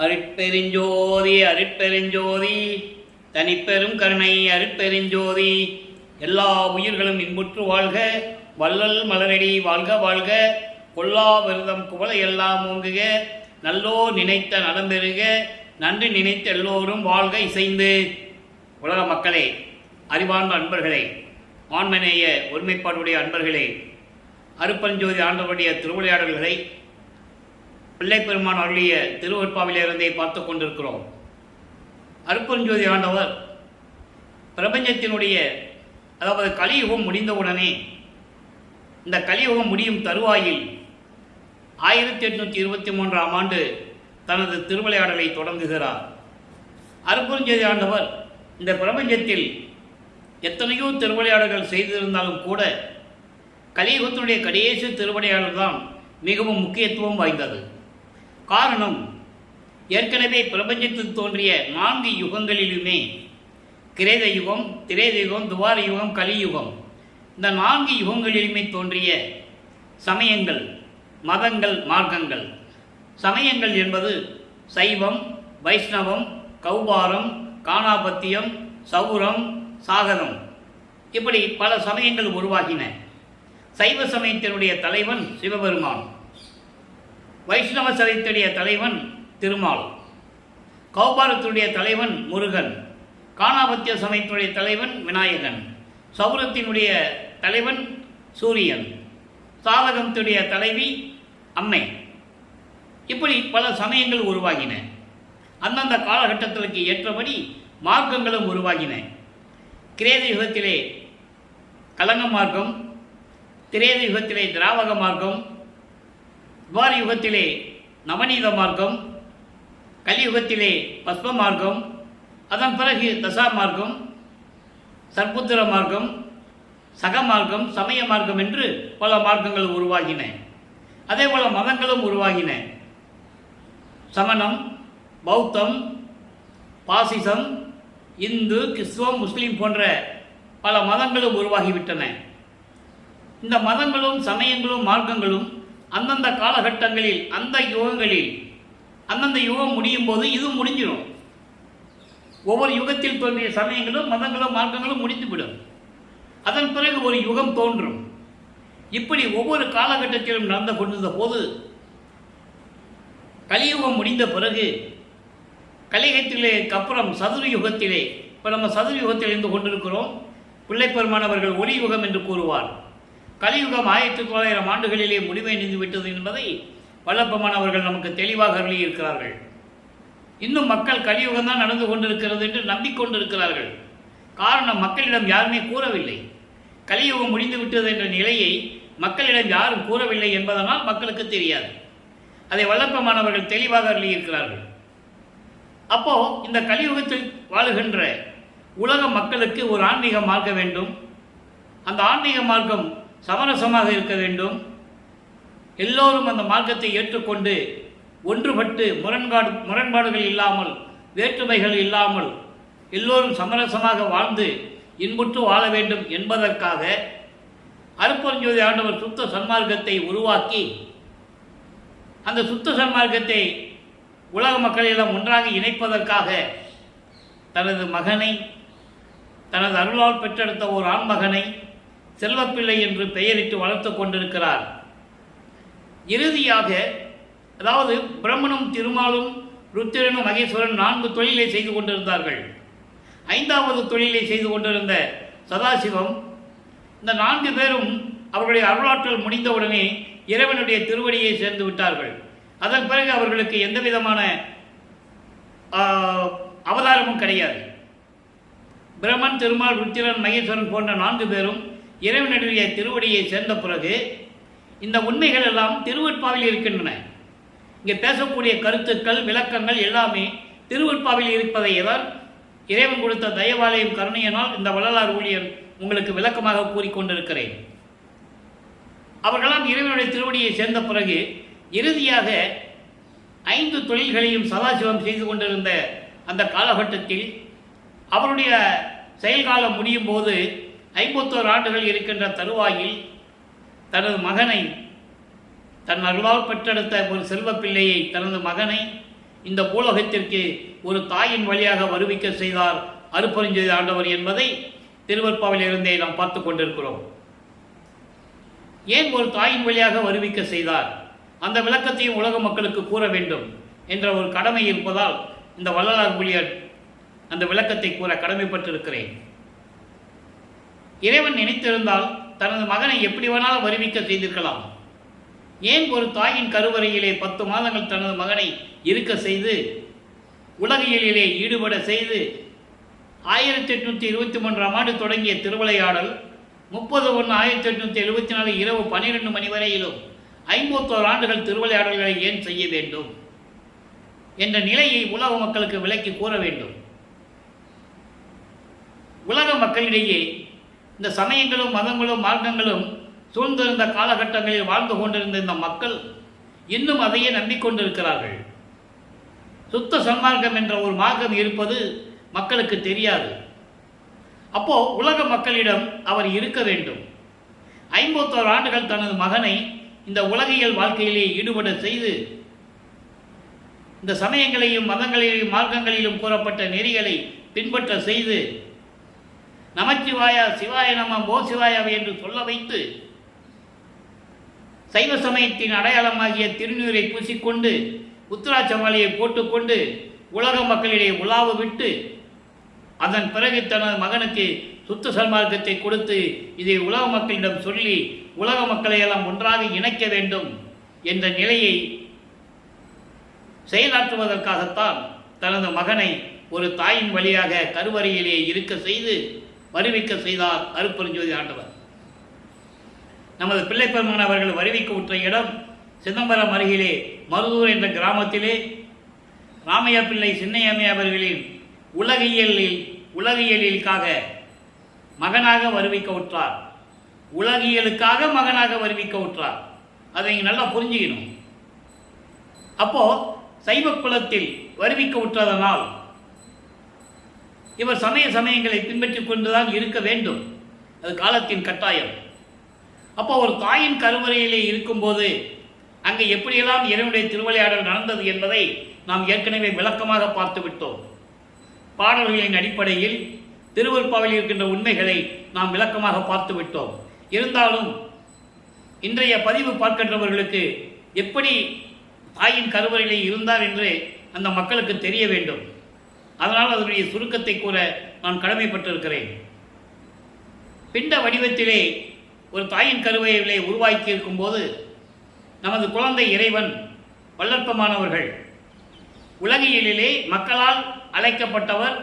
அருட்பெருஞ்சோதி அருட்பெருஞ்சோதி தனிப்பெரும் கருணை அருட்பெருஞ்சோதி. எல்லா உயிர்களும் இன்புற்று வாழ்க, வள்ளல் மலரடி வாழ்க வாழ்க, கொல்லா விரதம் குவளை எல்லாம் ஓங்குக, நல்லோ நினைத்த நலம் பெறுக, நன்றி நினைத்த எல்லோரும் வாழ்க இசைந்து. உலக மக்களே, அறிவார்ந்த அன்பர்களே, ஆன்மநேய ஒருமைப்பாடுடைய அன்பர்களே, அருட்பெருஞ்சோதி ஆண்டவருடைய திருவிளையாடல்களை பிள்ளை பெருமான் அருளிய திருவற்பாவிலிருந்தே பார்த்து கொண்டிருக்கிறோம். அருட்பெருஞ்சோதி ஆண்டவர் பிரபஞ்சத்தினுடைய அதாவது கலியுகம் முடிந்தவுடனே, இந்த கலியுகம் முடியும் தருவாயில் 1823ஆம் ஆண்டு தனது திருவிளையாடலை தொடங்குகிறார். அருட்பெருஞ்சோதி ஆண்டவர் இந்த பிரபஞ்சத்தில் எத்தனையோ திருவிளையாடல்கள் செய்திருந்தாலும் கூட கலியுகத்தினுடைய கடைசி திருவிளையாடல் தான் மிகவும் முக்கியத்துவம் வாய்ந்தது. காரணம், ஏற்கனவே பிரபஞ்சத்தில் தோன்றிய 4 யுகங்களிலுமே கிரேத யுகம், திரேத யுகம், துவார யுகம், கலியுகம், இந்த 4 யுகங்களிலுமே தோன்றிய சமயங்கள், மதங்கள், மார்க்கங்கள். சமயங்கள் என்பது சைவம், வைஷ்ணவம், கௌபாரம், காணாபத்தியம், சௌரம், சாகரம், இப்படி பல சமயங்கள் உருவாகின. சைவ சமயத்தினுடைய தலைவன் சிவபெருமான், வைஷ்ணவ சமயத்துடைய தலைவன் திருமால், கௌபாரத்தினுடைய தலைவன் முருகன், காணாபத்திய சமயத்தினுடைய தலைவன் விநாயகன், சௌரத்தினுடைய தலைவன் சூரியன், சாதகத்தினுடைய தலைவி அம்மை. இப்படி பல சமயங்கள் உருவாகின. அந்தந்த காலகட்டத்திற்கு ஏற்றபடி மார்க்கங்களும் உருவாகின. கிரேத யுகத்திலே கலங்க மார்க்கம், திரேத யுகத்திலே திராவக மார்க்கம், துவார யுகத்திலே நவநீத மார்க்கம், கலியுகத்திலே பஸ்ம மார்க்கம், அதன் பிறகு தசா மார்க்கம், சர்புத்திர மார்க்கம், சக மார்க்கம், சமய மார்க்கம் என்று பல மார்க்கங்கள் உருவாகின. அதே போல மதங்களும் உருவாகின. சமணம், பௌத்தம், பாசிசம், இந்து, கிறிஸ்துவம், முஸ்லீம் போன்ற பல மதங்களும் உருவாகிவிட்டன. இந்த மதங்களும் சமயங்களும் மார்க்கங்களும் அந்தந்த காலகட்டங்களில், அந்த யுகங்களில், அந்தந்த யுகம் முடியும் போது இது முடிஞ்சிடும். ஒவ்வொரு யுகத்தில் தோன்றிய சமயங்களும் மதங்களும் மார்க்கங்களும் முடிந்துவிடும். அதன் பிறகு ஒரு யுகம் தோன்றும். இப்படி ஒவ்வொரு காலகட்டத்திலும் நடந்து கொண்டிருந்த போது கலியுகம் முடிந்த பிறகு, கலியுகத்திலே அப்புறம் சதுர யுகத்திலே, இப்போ நம்ம சதுர யுகத்தில் இருந்து கொண்டிருக்கிறோம். பிள்ளை பெருமானவர்கள் ஒளி யுகம் என்று கூறுவார். கலியுகம் 1900 ஆண்டுகளிலே முடிவடைந்து விட்டது என்பதை வல்லப்பெருமானவர்கள் நமக்கு தெளிவாக அருளியிருக்கிறார்கள். இன்னும் மக்கள் கலியுகம் தான் நடந்து கொண்டிருக்கிறது என்று நம்பிக்கொண்டிருக்கிறார்கள். காரணம், மக்களிடம் யாருமே கூறவில்லை. கலியுகம் முடிந்து விட்டது என்ற நிலையை மக்களிடம் யாரும் கூறவில்லை என்பதனால் மக்களுக்கு தெரியாது. அதை வல்லப்பெருமானவர்கள் தெளிவாக அருளியிருக்கிறார்கள். அப்போ இந்த கலியுகத்தில் வாழுகின்ற உலக மக்களுக்கு ஒரு ஆன்மீக மார்க்கம் வேண்டும். அந்த ஆன்மீக மார்க்கம் சமரசமாக இருக்க வேண்டும். எல்லோரும் அந்த மார்க்கத்தை ஏற்றுக்கொண்டு ஒன்றுபட்டு முரண்பாடுகள் இல்லாமல், வேற்றுமைகள் இல்லாமல் எல்லோரும் சமரசமாக வாழ்ந்து இன்புற்று வாழ வேண்டும் என்பதற்காக அருட்பெருஞ்சோதி ஆண்டவர் சுத்த சன்மார்க்கத்தை உருவாக்கி, அந்த சுத்த சன்மார்க்கத்தை உலக மக்களெல்லாம் ஒன்றாக இணைப்பதற்காக தனது மகனை, தனது அருளால் பெற்றெடுத்த ஒரு ஆண்மகனை செல்வப்பிள்ளை என்று பெயரிட்டு வளர்த்து கொண்டிருக்கிறார். இறுதியாக, அதாவது பிரம்மனும் திருமாலும் ருத்திரனும் மகேஸ்வரன் 4 தொழிலை செய்து கொண்டிருந்தார்கள். 5வது தொழிலை செய்து கொண்டிருந்த சதாசிவம், இந்த 4 பேரும் அவர்களுடைய அருளாற்றல் முடிந்தவுடனே இறைவனுடைய திருவடியை சேர்ந்து விட்டார்கள். அதன் பிறகு அவர்களுக்கு எந்த விதமான அவதாரமும் கிடையாது. பிரம்மன், திருமால், ருத்திரன், மகேஸ்வரன் போன்ற 4 பேரும் இறைவனுடைய திருவடியை சேர்ந்த பிறகு இந்த உண்மைகள் எல்லாம் திருவற்பாவில் இருக்கின்றன. இங்கே பேசக்கூடிய கருத்துக்கள், விளக்கங்கள் எல்லாமே திருவற்பாவில் இருப்பதை தான் இறைவன் கொடுத்த தயவாலயம் கருணையினால் இந்த வள்ளலார் ஊழியர் உங்களுக்கு விளக்கமாக கூறிக்கொண்டிருக்கிறேன். அவர்களாம் இறைவனுடைய திருவடியை சேர்ந்த பிறகு இறுதியாக 5 தொழில்களையும் சதாசிவம் செய்து கொண்டிருந்த அந்த காலகட்டத்தில் அவருடைய செயல்காலம் முடியும் போது 51 ஆண்டுகள் இருக்கின்ற தருவாயில் தனது மகனை, தன் அருளால் பெற்றெடுத்த ஒரு செல்வ பிள்ளையை, தனது மகனை இந்த பூலோகத்திற்கு ஒரு தாயின் வழியாக வருவிக்க செய்தார் அருட்பெருஞ்சோதி ஆண்டவர் என்பதை திருவருட்பாவிலிருந்தே நாம் பார்த்து கொண்டிருக்கிறோம். ஏன் ஒரு தாயின் வழியாக வருவிக்க செய்தார், அந்த விளக்கத்தையும் உலக மக்களுக்கு கூற வேண்டும் என்ற ஒரு கடமை இருப்பதால் இந்த வள்ளலார் ஊழியர் அந்த விளக்கத்தை கூற கடமைப்பட்டிருக்கிறேன். இறைவன் நினைத்திருந்தால் தனது மகனை எப்படி வேணாலும் வருவிக்க செய்திருக்கலாம். ஏன் ஒரு தாயின் கருவறையிலே 10 மாதங்கள் தனது மகனை இருக்க செய்து உலகியலிலே ஈடுபட செய்து 1823ஆம் ஆண்டு தொடங்கிய திருவிளையாடல் 30/1/1874 இரவு 12 மணி வரையிலும் 51 ஆண்டுகள் திருவிளையாடல்களை ஏன் செய்ய வேண்டும் என்ற நிலையை உலக மக்களுக்கு விளக்கி கூற வேண்டும். உலக மக்களிடையே இந்த சமயங்களும் மதங்களும் மார்க்கங்களும் சூழ்ந்திருந்த காலகட்டங்களில் வாழ்ந்து கொண்டிருந்த இந்த மக்கள் இன்னும் அதையே நம்பிக்கொண்டிருக்கிறார்கள். சுத்த சன்மார்க்கம் என்ற ஒரு மார்க்கம் இருப்பது மக்களுக்கு தெரியாது. அப்போ உலக மக்களிடம் அவர் இருக்க வேண்டும். 51 ஆண்டுகள் தனது மகனை இந்த உலகியல் வாழ்க்கையிலே ஈடுபட செய்து இந்த சமயங்களையும் மதங்களையும் மார்க்கங்களிலும் கூறப்பட்ட நெறிகளை பின்பற்ற செய்து நமச்சிவாயா சிவாய நம ஓ சிவாயாவை என்று சொல்ல வைத்து சைவ சமயத்தின் அடையாளமாகிய திருநீரை பூசிக்கொண்டு உத்திராட்ச மாலையை போட்டுக்கொண்டு உலக மக்களிடையே உலாவு விட்டு அதன் பிறகு தனது மகனுக்கு சுத்த சன்மார்க்கத்தை கொடுத்து இதை உலக மக்களிடம் சொல்லி உலக மக்களை எல்லாம் ஒன்றாக இணைக்க வேண்டும் என்ற நிலையை செயலாற்றுவதற்காகத்தான் தனது மகனை ஒரு தாயின் வழியாக கருவறையிலே இருக்க செய்து வருவிக்க செய்தார் அருட்பெருஞ்சோதி ஆண்டவர். நமது பிள்ளைப்பெருமான் அவர்கள் வருவிக்க உற்ற இடம் சிதம்பரம் அருகிலே மருதூர் என்ற கிராமத்திலே ராமையா பிள்ளை சின்னையம்மை அவர்களின் உலகியலிற்காக மகனாக வருவிக்க உற்றார். உலகியலுக்காக மகனாக வருவிக்க உற்றார். அதை நல்லா புரிஞ்சுக்கணும். அப்போ சைவ குலத்தில் வருவிக்க உற்றதனால் இவர் சமயங்களை பின்பற்றிக் கொண்டுதான் இருக்க வேண்டும். அது காலத்தின் கட்டாயம். அப்போ ஒரு தாயின் கருவறையிலே இருக்கும்போது அங்கே எப்படியெல்லாம் இறைவனுடைய திருவிளையாடல் நடந்தது என்பதை நாம் ஏற்கனவே விளக்கமாக பார்த்து விட்டோம். பாடல்களின் அடிப்படையில் திருவருட்பாவில் இருக்கின்ற உண்மைகளை நாம் விளக்கமாக பார்த்து விட்டோம். இருந்தாலும் இன்றைய பதிவு பார்க்கின்றவர்களுக்கு எப்படி தாயின் கருவறையிலே இருந்தார் என்று அந்த மக்களுக்கு தெரிய வேண்டும். அதனால் அதனுடைய சுருக்கத்தை கூற நான் கடமைப்பட்டிருக்கிறேன். பிண்ட வடிவத்திலே ஒரு தாயின் கருவறையிலே உருவாக்கி இருக்கும்போது நமது குழந்தை இறைவன் வல்லற்பமானவர்கள் உலகியலிலே மக்களால் அழைக்கப்பட்டவர்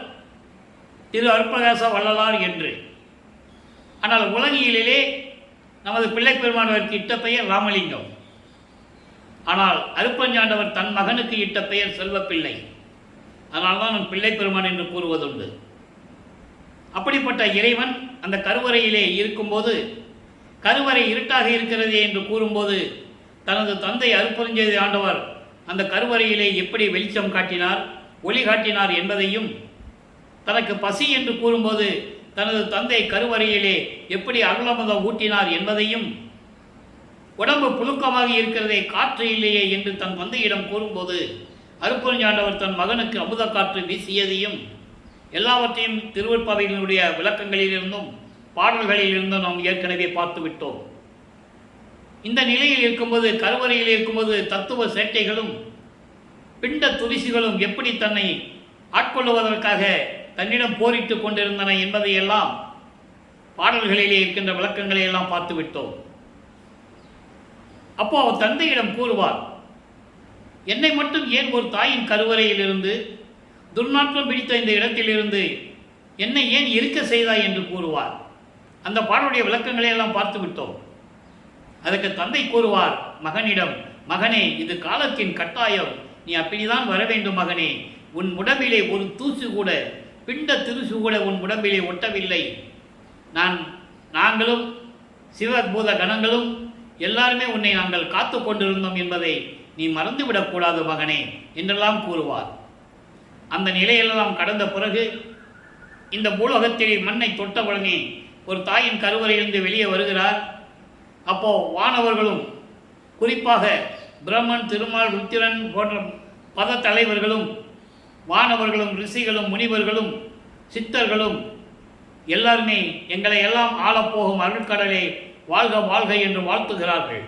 திரு அருட்பிரகாச வள்ளலார் என்று. ஆனால் உலகியலிலே நமது பிள்ளை பெருமானவருக்கு இட்ட பெயர் ராமலிங்கம். ஆனால் அருட்பஞ்சாண்டவர் தன் மகனுக்கு இட்ட பெயர் செல்வப்பிள்ளை. அதனால்தான் நான் பிள்ளை பெருமான் என்று கூறுவதுண்டு. அப்படிப்பட்ட இறைவன் அந்த கருவறையிலே இருக்கும்போது கருவறை இருட்டாக இருக்கிறது என்று கூறும்போது தனது தந்தை அருட்பெருஞ்சோதி ஆண்டவர் அந்த கருவறையிலே எப்படி வெளிச்சம் காட்டினார், ஒளி காட்டினார் என்பதையும், தனக்கு பசி என்று கூறும்போது தனது தந்தை கருவறையிலே எப்படி அருளமுதம் ஊட்டினார் என்பதையும், உடம்பு புழுக்கமாக இருக்கிறதே காற்று இல்லையே என்று தன் தந்தையிடம் கூறும்போது அருட்பெருஞ்சாண்டவர் தன் மகனுக்கு அமுத காற்று வீசியதையும் எல்லாவற்றையும் திருவருட்பாவினுடைய விளக்கங்களிலிருந்தும் பாடல்களிலிருந்தும் நாம் ஏற்கனவே பார்த்து விட்டோம். இந்த நிலையில் இருக்கும்போது கருவறையில் இருக்கும்போது தத்துவ சேட்டைகளும் பிண்ட துரிசிகளும் எப்படி தன்னை ஆட்கொள்ளுவதற்காக தன்னிடம் போரிட்டு கொண்டிருந்தன என்பதையெல்லாம் பாடல்களிலே இருக்கின்ற விளக்கங்களை எல்லாம் பார்த்து விட்டோம். அப்போ அவர் தந்தையிடம் கூறுவார், என்னை மட்டும் ஏன் ஒரு தாயின் கருவறையிலிருந்து துர்நாற்றம் பிடித்த இந்த இடத்திலிருந்து என்னை ஏன் இருக்க செய்தாய் என்று கூறுவார். அந்த பாடலுடைய விளக்கங்களை எல்லாம் பார்த்து விட்டோம். அதற்கு தந்தை கூறுவார் மகனிடம், மகனே இது காலத்தின் கட்டாயம், நீ அப்படிதான் வர வேண்டும் மகனே. உன் உடம்பிலே ஒரு தூசு கூட, பிண்ட திருசு கூட உன் உடம்பிலே ஒட்டவில்லை. நாங்களும் சிவபூத கணங்களும் எல்லாருமே உன்னை நாங்கள் காத்து கொண்டிருந்தோம் என்பதை நீ மறந்துவிடக்கூடாது மகனே என்றெல்லாம் கூறுவார். அந்த நிலையெல்லாம் கடந்த பிறகு இந்த பூலோகத்தில் மண்ணை தொட்டவுடனே ஒரு தாயின் கருவறையிலிருந்து வெளியே வருகிறார். அப்போ வானவர்களும் குறிப்பாக பிரம்மன், திருமால், ருத்திரன் போன்ற பத தலைவர்களும் வானவர்களும் ரிஷிகளும் முனிவர்களும் சித்தர்களும் எல்லாருமே எங்களை எல்லாம் ஆளப்போகும் அருட்கடலே வாழ்க வாழ்க என்று வாழ்த்துகிறார்கள்.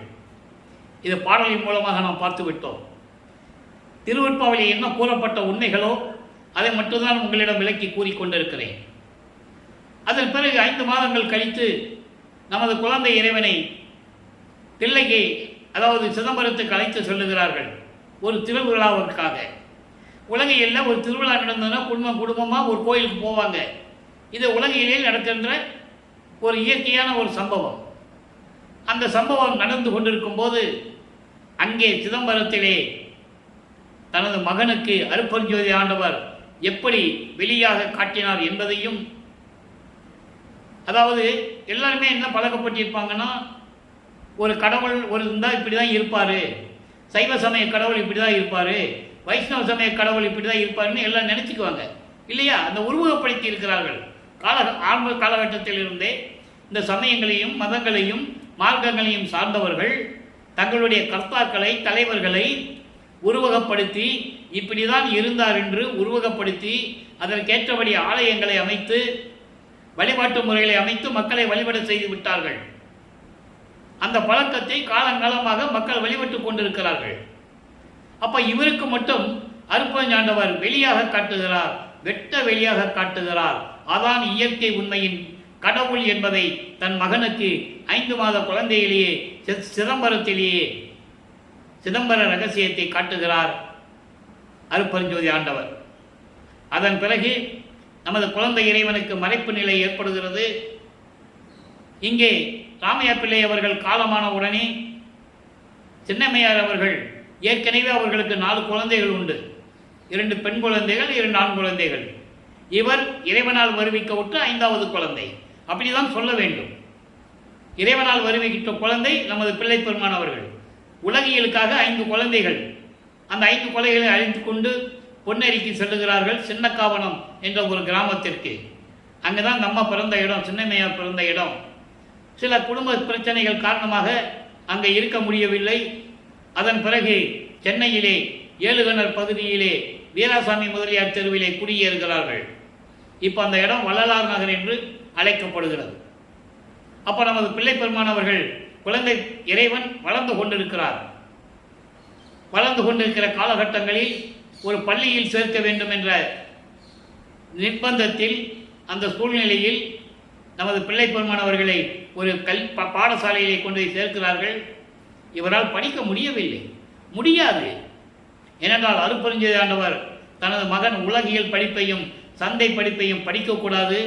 இது பாடலின் மூலமாக நாம் பார்த்துவிட்டோம். திருவெட்பாவிலே என்ன கூறப்பட்ட உண்மைகளோ அதை மட்டும்தான் உங்களிடம் விளக்கி கூறிக்கொண்டிருக்கிறேன். அதன் பிறகு 5 மாதங்கள் கழித்து நமது குழந்தை இறைவனை தில்லைக்கு, அதாவது சிதம்பரத்துக்கு அழைத்து சொல்லுகிறார்கள் ஒரு திருவிழாவிற்காக. உலகையில் ஒரு திருவிழா நடந்ததுன்னா குடும்பமாக ஒரு கோயிலுக்கு போவாங்க. இது உலகிலே நடக்கின்ற ஒரு இயற்கையான ஒரு சம்பவம். அந்த சம்பவம் நடந்து கொண்டிருக்கும் போது அங்கே சிதம்பரத்திலே தனது மகனுக்கு அருட்பெருஞ்சோதி ஆண்டவர் எப்படி வெளியாக காட்டினார் என்பதையும், அதாவது எல்லாருமே என்ன பழக்கப்பட்டிருப்பாங்கன்னா, ஒரு கடவுள் ஒரு இருந்தால் இப்படி தான் இருப்பார், சைவ சமய கடவுள் இப்படி தான் இருப்பார், வைஷ்ணவ சமய கடவுள் இப்படி தான் இருப்பாருன்னு எல்லாம் நினச்சிக்குவாங்க இல்லையா? அந்த உருவகப்படுத்தி இருக்கிறார்கள். ஆரம்ப காலகட்டத்திலிருந்தே இந்த சமயங்களையும் மதங்களையும் மார்க்கங்களையும் சார்ந்தவர்கள் தங்களுடைய கர்த்தாக்களை தலைவர்களை உருவகப்படுத்தி இப்படி தான் இருந்தார் என்று உருவகப்படுத்தி அதற்கேற்றபடி ஆலயங்களை அமைத்து வழிபாட்டு முறைகளை அமைத்து மக்களை வழிபட செய்து விட்டார்கள். அந்த பழக்கத்தை காலங்காலமாக மக்கள் வழிபட்டு கொண்டிருக்கிறார்கள். அப்ப இவருக்கு மட்டும் அருட்பெருஞ்சாண்டவர் வெளியாக காட்டுகிறார், வெட்ட வெளியாக காட்டுகிறார். அதான் இயற்கை உண்மையின் கடவுள் என்பதை தன் மகனுக்கு 5 மாத குழந்தையிலேயே சிதம்பரத்திலேயே சிதம்பர ரகசியத்தை காட்டுகிறார் அருட்பெருஞ்சோதி ஆண்டவர். அதன் பிறகு நமது குழந்தை இறைவனுக்கு மறைப்பு நிலை ஏற்படுகிறது. இங்கே ராமையா பிள்ளை அவர்கள் காலமான உடனே சின்னம்மையார் அவர்கள் ஏற்கனவே அவர்களுக்கு 4 குழந்தைகள் உண்டு. 2 பெண் குழந்தைகள், 2 ஆண் குழந்தைகள். இவர் இறைவனால் வருவிக்க விட்டு 5வது குழந்தை, அப்படிதான் சொல்ல வேண்டும். இறைவனால் வருவிக்கிட்ட குழந்தை நமது பிள்ளை பெருமான் அவர்கள். உலகியலுக்காக 5 குழந்தைகள். அந்த 5 குழந்தைகளை அழைத்து கொண்டு பொன்னேரிக்கு செல்லுகிறார்கள், சின்னக்காவனம் என்ற ஒரு கிராமத்திற்கு. அங்குதான் நம்ம பிறந்த இடம், சின்னம்மையார் பிறந்த இடம். சில குடும்ப பிரச்சனைகள் காரணமாக அங்கே இருக்க முடியவில்லை. அதன் பிறகு சென்னையிலே ஏழுகணர் பகுதியிலே வீராசாமி முதலியார் தெருவிலே குடியேறுகிறார்கள். இப்போ அந்த இடம் வள்ளலார் நகர் என்று அழைக்கப்படுகிறது. அப்போ நமது பிள்ளை பெருமான் அவர்கள் குழந்தை இறைவன் வளர்ந்து கொண்டிருக்கிறார். வளர்ந்து கொண்டிருக்கிற காலகட்டங்களில் ஒரு பள்ளியில் சேர்க்க வேண்டும் என்ற நிர்பந்தத்தில், அந்த சூழ்நிலையில் நமது பிள்ளை பெருமான் அவர்களை ஒரு பாடசாலையிலே கொண்டு போய் சேர்க்கிறார்கள். இவரால் படிக்க முடியாது. ஏனென்றால் அருட்பெருஞ்சோதி ஆண்டவர் தனது மகன் உலகியல் படிப்பையும் சந்தை படிப்பையும் படிக்கக்கூடாது,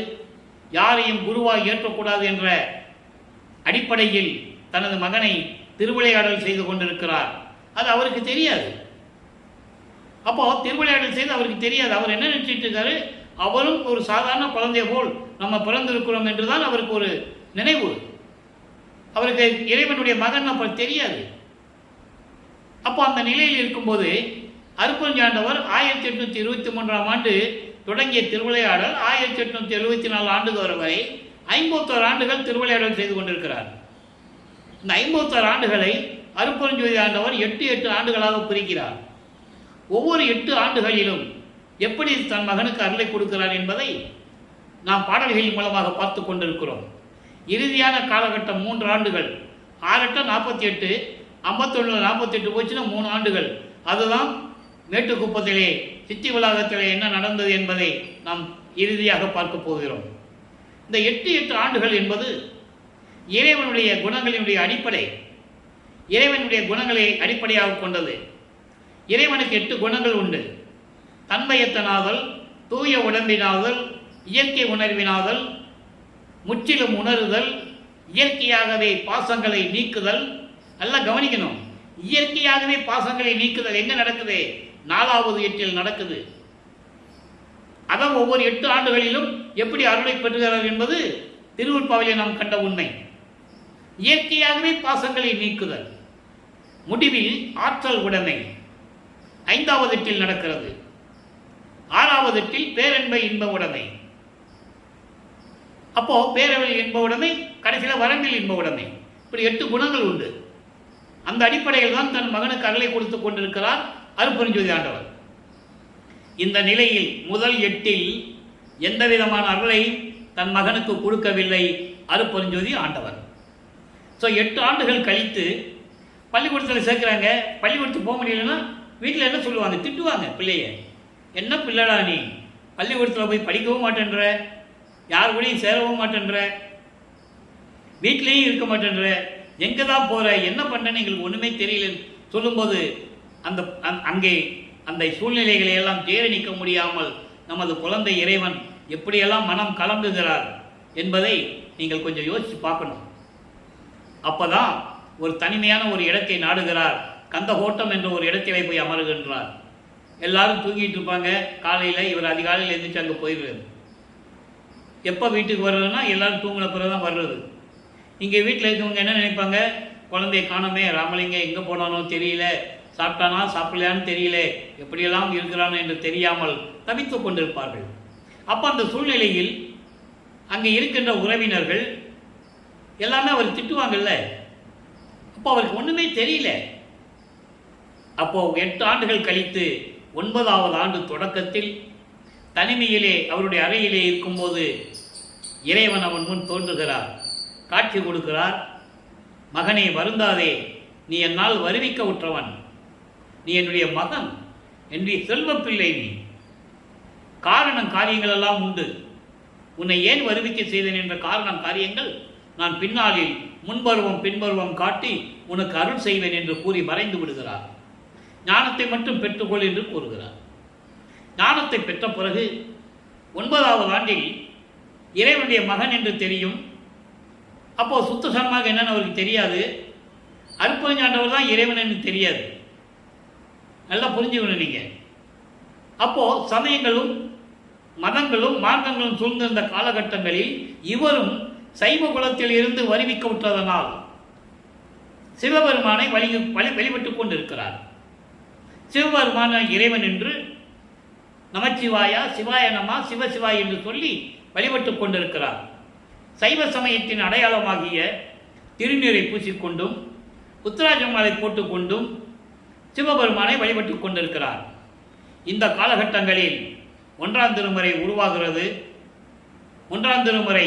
யாரையும் குருவாய் ஏற்றக்கூடாது என்ற அடிப்படையில் தனது மகனை திருவிளையாடல் செய்து கொண்டிருக்கிறார். அது அவருக்கு தெரியாது. அப்போ திருவிளையாடல் செய்து அவருக்கு தெரியாது. அவர் என்ன நினைச்சிட்டு இருக்காரு, அவரும் ஒரு சாதாரண குழந்தை போல் நம்ம பிறந்திருக்கிறோம் என்றுதான் அவருக்கு ஒரு நினைவு. அவருக்கு இறைவனுடைய மகன் அப்ப தெரியாது. அப்போ அந்த நிலையில் இருக்கும்போது அருட்பெருஞ்சாண்டவர் 1823ஆம் ஆண்டு தொடங்கிய திருவிளையாடல் 1874 ஆண்டுகள் வரை 51 ஆண்டுகள் திருவிளையாடல் செய்து கொண்டிருக்கிறார். இந்த 51 ஆண்டுகளை அருட்பெருஞ்சோதி ஆண்டவர் 8 ஆண்டுகளாக பிரிக்கிறார். ஒவ்வொரு 8 ஆண்டுகளிலும் எப்படி தன் மகனுக்கு அருளை கொடுக்கிறார் என்பதை நாம் பாடல்களின் மூலமாக பார்த்து கொண்டிருக்கிறோம். இறுதியான காலகட்டம் 3 ஆண்டுகள், 6 48, 51 48 போச்சுன்னா 3 ஆண்டுகள். அதுதான் மேட்டுக்குப்பத்திலே சித்தி வளாகத்திலே என்ன நடந்தது என்பதை நாம் இறுதியாக பார்க்க போகிறோம். இந்த 8 ஆண்டுகள் என்பது இறைவனுடைய குணங்களினுடைய அடிப்படை, இறைவனுடைய குணங்களை அடிப்படையாக கொண்டது. இறைவனுக்கு 8 குணங்கள் உண்டு. தன்மையத்தனாதல், தூய உடம்பினாதல், இயற்கை உணர்வினாதல், முற்றிலும் உணருதல், இயற்கையாகவே பாசங்களை நீக்குதல். நல்லா கவனிக்கணும், இயற்கையாகவே பாசங்களை நீக்குதல் எங்க நடக்குது? 4வது 8 நடக்குது. அதான் ஒவ்வொரு 8 ஆண்டுகளிலும் எப்படி அருளை பெறுகிறார் என்பது திருவெட்பாவிலே நாம் கண்ட உண்மை. இயற்கையாகவே பாசங்களை நீக்குதல், முடிவில் ஆற்றல் உடைமை 5வது 8 நடக்கிறது. 6வது 8 பேரன்பை இன்ப உடைமை. அப்போ பேரவை இன்ப உடைமை, கடைசியில் வரம்பில் இன்ப உடைமை. இப்படி 8 குணங்கள் உண்டு. அந்த அடிப்படையில் தான் தன் மகனுக்கு அருளை கொடுத்து கொண்டிருக்கிறார் அருட்பெருஞ்சோதி ஆண்டவர். இந்த நிலையில் முதல் 8இல் எந்த விதமான அருளை தன் மகனுக்கு கொடுக்கவில்லை அருட்பெருஞ்சோதி ஆண்டவர். ஸோ 8 ஆண்டுகள் கழித்து பள்ளிக்கூடத்தில் சேர்க்குறாங்க. பள்ளிக்கூடத்துக்கு போக முடியலன்னா வீட்டில் என்ன சொல்லுவாங்க? திட்டுவாங்க பிள்ளைய. என்ன பிள்ளைடா நீ பள்ளிக்கூடத்தில் போய் படிக்கவும் மாட்டேன்ற, யார் கூடயும் சேரவும் மாட்டேன்ற, வீட்லேயும் இருக்க மாட்டேன்ற, எங்கே தான் போகிற, என்ன பண்ணுறேன்னு எங்களுக்கு ஒன்றுமே தெரியலன்னு சொல்லும்போது அங்கே அந்த சூழ்நிலைகளை எல்லாம் ஜீரணிக்க முடியாமல் நமது குழந்தை இறைவன் எப்படியெல்லாம் மனம் கலங்குகிறார் என்பதை நீங்கள் கொஞ்சம் யோசித்து பார்க்கணும். அப்போதான் ஒரு தனிமையான ஒரு இடத்தை நாடுகிறார். கந்தகோட்டம் என்ற ஒரு இடத்திலே போய் அமருகின்றார். எல்லாரும் தூங்கிட்டு இருப்பாங்க. காலையில் இவர் அதிகாலையில் எழுந்திரிச்சு அங்கே போயிடுறாரு. எப்போ வீட்டுக்கு வர்றதுன்னா எல்லாரும் தூங்கின பிறகு தான் வர்றது. இங்கே வீட்டில் இருக்கவங்க என்ன நினைப்பாங்க? குழந்தைய காணமே, ராமலிங்க எங்கே போனானோ தெரியல, சாப்பிட்டானா சாப்பிடலையான்னு தெரியல, எப்படியெல்லாம் இருக்கிறானோ என்று தெரியாமல் தவித்து கொண்டிருப்பார்கள். அப்போ அந்த சூழ்நிலையில் அங்கே இருக்கின்ற உறவினர்கள் எல்லாமே அவர் திட்டுவாங்கல்ல. அப்போ அவருக்கு ஒன்றுமே தெரியல. அப்போ 8 ஆண்டுகள் கழித்து 9வது ஆண்டு தொடக்கத்தில் தனிமையிலே அவருடைய அறையிலே இருக்கும்போது இறைவன் அவன் முன் தோன்றுகிறார், காட்சி கொடுக்கிறார். மகனே வருந்தாதே, நீ என்னால் வருவிக்க உற்றவன், நீ என்னுடைய மகன், என்னுடைய செல்வ பிள்ளை, நீ காரணம் காரியங்கள் எல்லாம் உண்டு. உன்னை ஏன் வருவிக்க செய்தேன் என்ற காரணம் காரியங்கள் நான் பின்னாளில் முன்பருவம் பின்பருவம் காட்டி உனக்கு அருள் செய்வேன் என்று கூறி மறைந்து விடுகிறார். ஞானத்தை மட்டும் பெற்றுக்கொள் என்று கூறுகிறார். ஞானத்தை பெற்ற பிறகு 9வது ஆண்டில் இறைவனுடைய மகன் என்று தெரியும். அப்போது சுத்த சனமாக என்னன்னு அவருக்கு தெரியாது. அருட்பெருஞ்சாண்டவர் தான் இறைவன் என்று தெரியாது. நல்லா புரிஞ்சுக்கணும் நீங்கள். அப்போது சமயங்களும் மதங்களும் மார்க்கங்களும் சூழ்ந்திருந்த காலகட்டங்களில் இவரும் சைவ குலத்தில் இருந்து வருவிக்க விட்டதனால் சிவபெருமானை வழிபட்டுக் கொண்டிருக்கிறார். சிவபெருமான இறைவன் என்று நமச்சிவாயா, சிவாய நமா, சிவசிவாய் என்று சொல்லி வழிபட்டுக் கொண்டிருக்கிறார். சைவ சமயத்தின் அடையாளமாகிய திருநீரை பூசிக்கொண்டும் உத்திராஜ மாலை போட்டுக்கொண்டும் சிவபெருமானை வழிபட்டுக் கொண்டிருக்கிறார். இந்த காலகட்டங்களில் 1ஆம் திருமுறை உருவாகிறது. 1ஆம் திருமுறை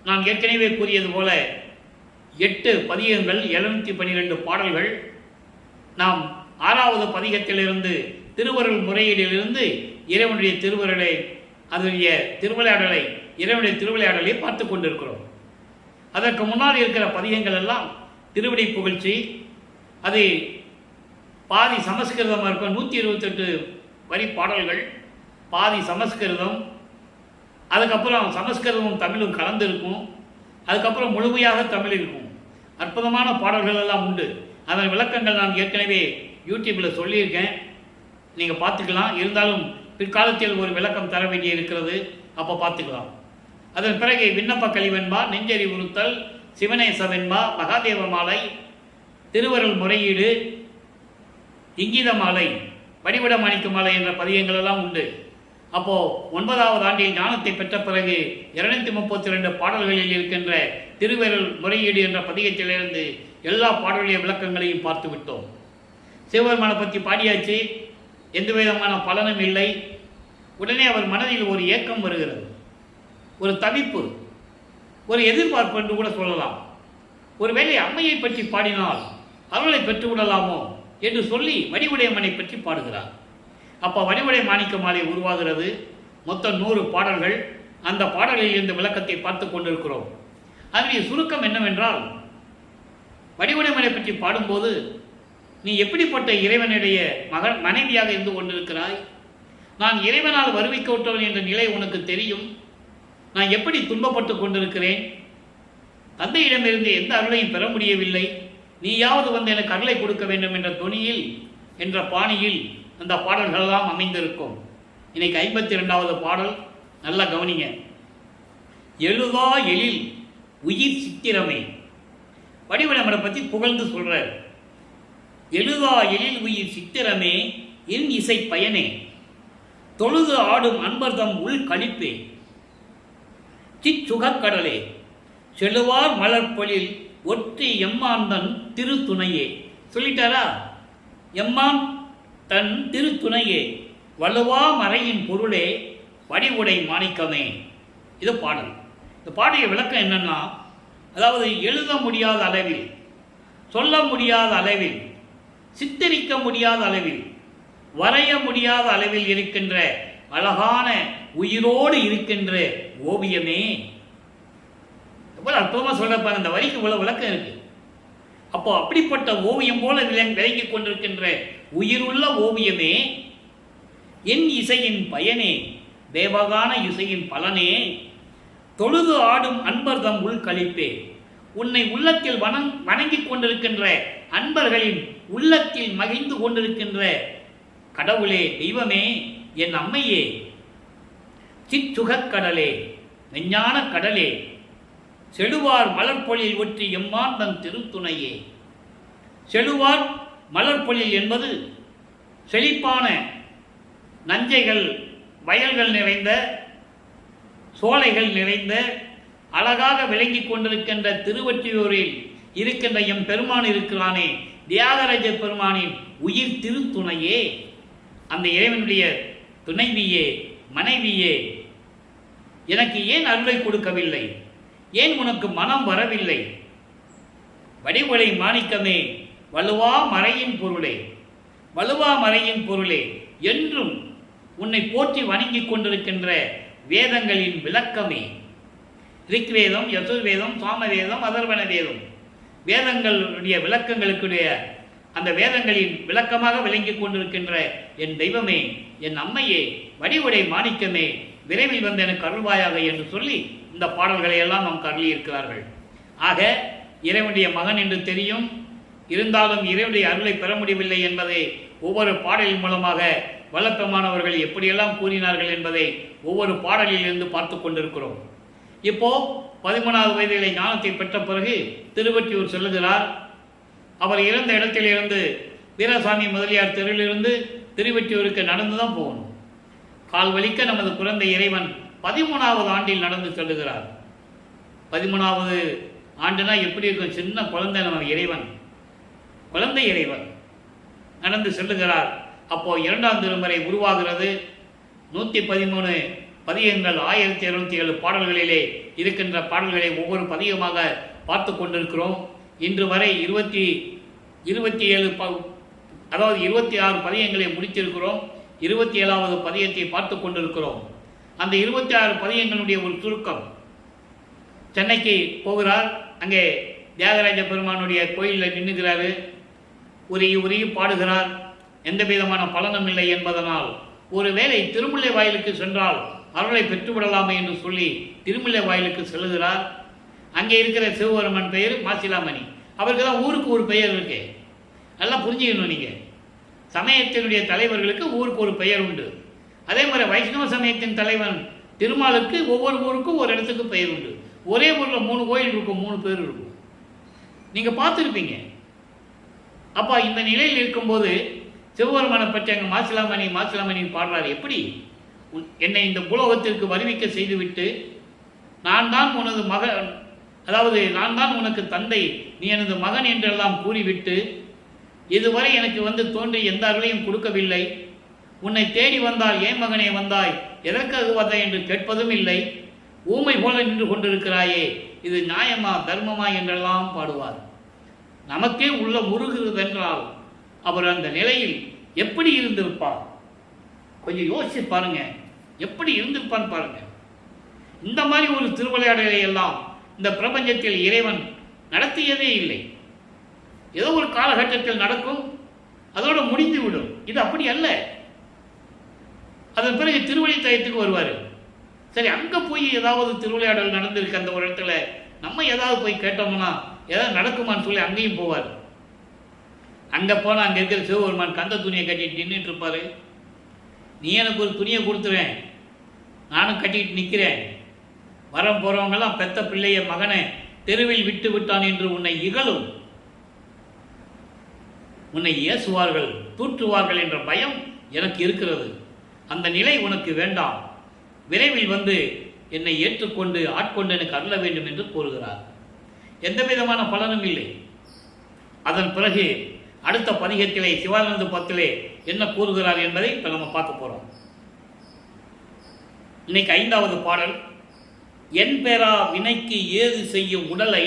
நான் ஏற்கனவே கூறியது போல 8 பதிகங்கள், 712 பாடல்கள். நாம் 6வது பதிகத்திலிருந்து திருவருள் முறையீடிலிருந்து இறைவனுடைய திருவருளை, அதனுடைய திருவிளையாடலை, இறைவனுடைய திருவிளையாடலை பார்த்து கொண்டிருக்கிறோம். அதற்கு முன்னால் இருக்கிற பதிகங்கள் எல்லாம் திருவிடை புகழ்ச்சி. அது பாதி சமஸ்கிருதமாக இருக்கும். 128 வரி பாடல்கள், பாதி சமஸ்கிருதம். அதுக்கப்புறம் சமஸ்கிருதமும் தமிழும் கலந்து இருக்கும். அதுக்கப்புறம் முழுமையாக தமிழ் இருக்கும். அற்புதமான பாடல்கள் எல்லாம் உண்டு. அதன் விளக்கங்கள் நான் ஏற்கனவே யூடியூப்பில் சொல்லியிருக்கேன், நீங்கள் பார்த்துக்கலாம். இருந்தாலும் பிற்காலத்தில் ஒரு விளக்கம் தர வேண்டி இருக்கிறது, அப்போ பார்த்துக்கலாம். அதன் பிறகு விண்ணப்ப கழிவென்பா, நெஞ்சறி உறுத்தல், சிவனேசவென்பா, மகாதேவ மாலை, திருவருள் முறையீடு, இங்கித மாலை, வடிவிட மாணிக்க மாலை என்ற பதியங்கள் எல்லாம் உண்டு. அப்போது 9வது ஆண்டில் ஞானத்தை பெற்ற பிறகு 232 பாடல்களில் இருக்கின்ற திருவருள் முறையீடு என்ற பதிகத்திலிருந்து எல்லா பாடலுடைய விளக்கங்களையும் பார்த்து விட்டோம். சிவபெருமானை பற்றி பாடியாச்சு, எந்த விதமான பலனும் இல்லை. உடனே அவர் மனதில் ஒரு ஏக்கம் வருகிறது, ஒரு தவிப்பு, ஒரு எதிர்பார்ப்பு என்று கூட சொல்லலாம். ஒருவேளை அம்மையை பற்றி பாடினால் அருளை பெற்றுவிடலாமோ என்று சொல்லி வடிவுடையம்மனை பற்றி பாடுகிறார். அப்போ வடிவுடை மாணிக்க மாலை உருவாகிறது. மொத்தம் 100 பாடல்கள். அந்த பாடலில் இருந்து விளக்கத்தை பார்த்து கொண்டிருக்கிறோம். அதனுடைய சுருக்கம் என்னவென்றால், வடிவுடையம்மனை பற்றி பாடும்போது, நீ எப்படிப்பட்ட இறைவனுடைய மனைவியாக இருந்து கொண்டிருக்கிறாய், நான் இறைவனால் வருவிக்க விட்டவன் என்ற நிலை உனக்கு தெரியும், நான் எப்படி துன்பப்பட்டு கொண்டிருக்கிறேன், தந்தையிடமிருந்து எந்த அருளையும் பெற முடியவில்லை, நீயாவது வந்து எனக்கு அருளை கொடுக்க வேண்டும் என்ற தொனியில், என்ற பாணியில் அந்த பாடல்களெல்லாம் அமைந்திருக்கும். இன்னைக்கு 52வது பாடல். நல்லா கவனிங்க. எழுதா எழில் உயிர் சித்திரமே. வடிவடமரை பற்றி புகழ்ந்து சொல்றார். எழுதா எழில் உயிர் சித்திரமே, என் இசை பயனே, தொழுது ஆடும் அன்பர்தம் உள் கழிப்பே, சிச்சுகக்கடலே, செழுவார் மலர்பொழில் ஒற்றி எம்மாந்தன் திருத்துணையே. சொல்லிட்டாரா? எம்மான் தன் திருத்துணையே, வள்ளுவா மறையின் பொருளே வடிவுடை மாணிக்கமே. இது பாடல். இந்த பாடிய விளக்கம் என்னன்னா, அதாவது எழுத முடியாத அளவில், சொல்ல முடியாத அளவில், சித்தரிக்க முடியாத அளவில், வரைய முடியாத அளவில் இருக்கின்ற அழகான உயிரோடு இருக்கின்ற ஓவியமே. எவ்வளவு அற்புதமாக சொல்லப்பாங்க. இந்த வரிக்கு இவ்வளவு விளக்கம் இருக்கு. அப்போ அப்படிப்பட்ட ஓவியம் போல விளங்கிக் கொண்டிருக்கின்ற உயிருள்ள ஓவியமே, என் இசையின் பயனே, தேவகான இசையின் பலனே, தொழுது ஆடும் அன்பர்தம் உள்கழிப்பே. உன்னை உள்ளத்தில் வணங்கிக் கொண்டிருக்கின்ற அன்பர்களின் உள்ளத்தில் மகிழ்ந்து கொண்டிருக்கின்ற கடவுளே, தெய்வமே, என் அம்மையே, சிற்றுகக்கடலே, மெஞ்ஞான கடலே, செழுவார் மலர்பொழில் ஒற்றி எம்மாந்தன் திருத்துணையே. செழுவார் மலர்பொழில் என்பது செழிப்பான நஞ்சைகள், வயல்கள் நிறைந்த, சோலைகள் நிறைந்த, அழகாக விளங்கிக் கொண்டிருக்கின்ற திருவொற்றியூரில் இருக்கின்ற எம் பெருமான் இருக்கிறானே, தியாகராஜ பெருமானின் உயிர் திருத்துணையே, அந்த இறைவனுடைய துணைவியே, மனைவியே, எனக்கு ஏன் அருளை கொடுக்கவில்லை? ஏன் உனக்கு மனம் வரவில்லை? வடிவடை மாணிக்கமே, வலுவா மறையின் பொருளே, வலுவா மறையின் பொருளே, என்றும் உன்னை போற்றி வணங்கிக் கொண்டிருக்கின்ற வேதங்களின் விளக்கமே. ரிக்வேதம், யசுர்வேதம், சாமவேதம், அதர்வண வேதம், வேதங்களுடைய விளக்கங்களுக்குடைய அந்த வேதங்களின் விளக்கமாக விளங்கிக் கொண்டிருக்கின்ற என் தெய்வமே, என் அம்மையே, வடிவுடை மாணிக்கமே, விரைவில் வந்து எனக்கு அருள்வாயாக என்று சொல்லி இந்த பாடல்களை எல்லாம் நாம் அருளி இருக்கிறார்கள். ஆக இறைவனுடைய மகன் என்று தெரியும், இருந்தாலும் இறைவனுடைய அருளை பெற முடியவில்லை என்பதை ஒவ்வொரு பாடலின் மூலமாக வல்லப்பெருமானவர்கள் எப்படியெல்லாம் கூறினார்கள் என்பதை ஒவ்வொரு பாடலிலிருந்து பார்த்து கொண்டிருக்கிறோம். இப்போ 13வது வயதிலே ஞானத்தை பெற்ற பிறகு திருவொற்றியூர் செல்லுகிறார். அவர் இறந்த இடத்திலிருந்து வீரசாமி முதலியார் தெருவிலிருந்து திருவொற்றியூருக்கு நடந்து தான் போகணும். கால் வலிக்க நமது குழந்தை இறைவன் 13வது ஆண்டில் நடந்து செல்லுகிறார். 13வது ஆண்டுனா எப்படி இருக்கும்? சின்ன குழந்தை நம்ம இறைவன், குழந்தை இறைவன் நடந்து செல்லுகிறார். அப்போ 2ஆம் திருமுறை உருவாகிறது. 113 பதிகங்கள், 1207 பாடல்களிலே இருக்கின்ற பாடல்களை ஒவ்வொரு பதிகமாக பார்த்து கொண்டிருக்கிறோம். இன்று வரை 27 அதாவது 26 பதிகங்களை முடித்திருக்கிறோம். 27வது பதிகத்தை பார்த்து கொண்டிருக்கிறோம். அந்த 26 பதிகங்களுடைய ஒரு சுருக்கம். சென்னைக்கு போகிறார். அங்கே தியாகராஜ பெருமானுடைய கோயிலில் நின்றுகிறாரு. உருகி பாடுகிறார். எந்த விதமான பலனும் இல்லை என்பதனால் ஒருவேளை திருமுல்லை வாயிலுக்கு சென்றால் அருளை பெற்றுவிடலாமே என்று சொல்லி திருமுல்லை வாயிலுக்கு செல்லுகிறார். அங்கே இருக்கிற சிவபெருமன் பெயர் மாசிலாமணி. அவருக்கு தான் ஊருக்கு ஒரு பெயர் இருக்கு. நல்லா புரிஞ்சுக்கணும். நீங்கள் சமயத்தினுடைய தலைவர்களுக்கு ஊருக்கு ஒரு பெயர் உண்டு. அதே மாதிரி வைஷ்ணவ சமயத்தின் தலைவன் திருமாலுக்கு ஒவ்வொரு ஊருக்கும் ஒரு இடத்துக்கு பெயர் உண்டு. ஒரே ஊரில் 3 கோயில் இருக்கும், 3 பேர் இருக்கும். நீங்கள் பார்த்துருப்பீங்க. அப்போ இந்த நிலையில் இருக்கும்போது சிவபெருமானை பற்றி அங்கே மாசிலாமணி பாடுறாரு. எப்படி என்னை இந்த பூலோகத்திற்கு வருவிக்க செய்துவிட்டு நான் தான் உனது மகன், அதாவது நான் தான் உனக்கு தந்தை, நீ எனது மகன் என்றெல்லாம் கூறிவிட்டு இதுவரை எனக்கு வந்து தோன்றி எந்த அருளையும் கொடுக்கவில்லை. உன்னை தேடி வந்தால் ஏன் மகனே வந்தாய், எதற்காக வந்தாய் என்று கேட்பதும் இல்லை. ஊமை போல நின்று கொண்டிருக்கிறாயே, இது நியாயமா தர்மமா என்றெல்லாம் பாடுவார். நமக்கே உள்ள முருகிறது என்றால் அவர் அந்த நிலையில் எப்படி இருந்திருப்பார்? கொஞ்சம் யோசிச்சு பாருங்க, எப்படி இருந்திருப்பான்னு பாருங்க. இந்த மாதிரி ஒரு திருவிளையாடலை எல்லாம் இந்த பிரபஞ்சத்தில் இறைவன் நடத்தியதே இல்லை. ஏதோ ஒரு காலகட்டத்தில் நடக்கும், அதோடு முடிந்துவிடும். இது அப்படி அல்ல. அதன் பிறகு திருவழித்தயத்துக்கு வருவார். சரி, அங்கே போய் ஏதாவது திருவிளையாடல் நடந்திருக்கு அந்த ஒரு இடத்துல, நம்ம ஏதாவது போய் கேட்டோம்னா ஏதாவது நடக்குமான்னு சொல்லி அங்கேயும் போவார். அங்கே போனால் அங்கே இருக்கிற சிவபெருமான் கந்த துணியை கட்டிட்டு நின்றுட்டு இருப்பார். நீ எனக்கு ஒரு துணியை கொடுத்துருவேன், நானும் கட்டிக்கிட்டு நிற்கிறேன். வரம் போகிறவங்கெல்லாம் பெத்த பிள்ளைய மகனை தெருவில் விட்டு விட்டான் என்று உன்னை இகழும், உன்னை ஏசுவார்கள், தூற்றுவார்கள் என்ற பயம் எனக்கு இருக்கிறது. அந்த நிலை உனக்கு வேண்டாம். விரைவில் வந்து என்னை ஏற்றுக்கொண்டு ஆட்கொண்டு எனக்கு அருள வேண்டும் என்று கூறுகிறார். எந்த விதமான பலனும் இல்லை. அதன் பிறகு அடுத்த பதிகத்திலே சிவானந்த பத்திலே என்ன கூறுகிறார் என்பதை இப்போ நம்ம பார்க்க போகிறோம். இன்னைக்கு 5வது பாடல். என் பெறா வினைக்கு ஏது செய்யும் உடலை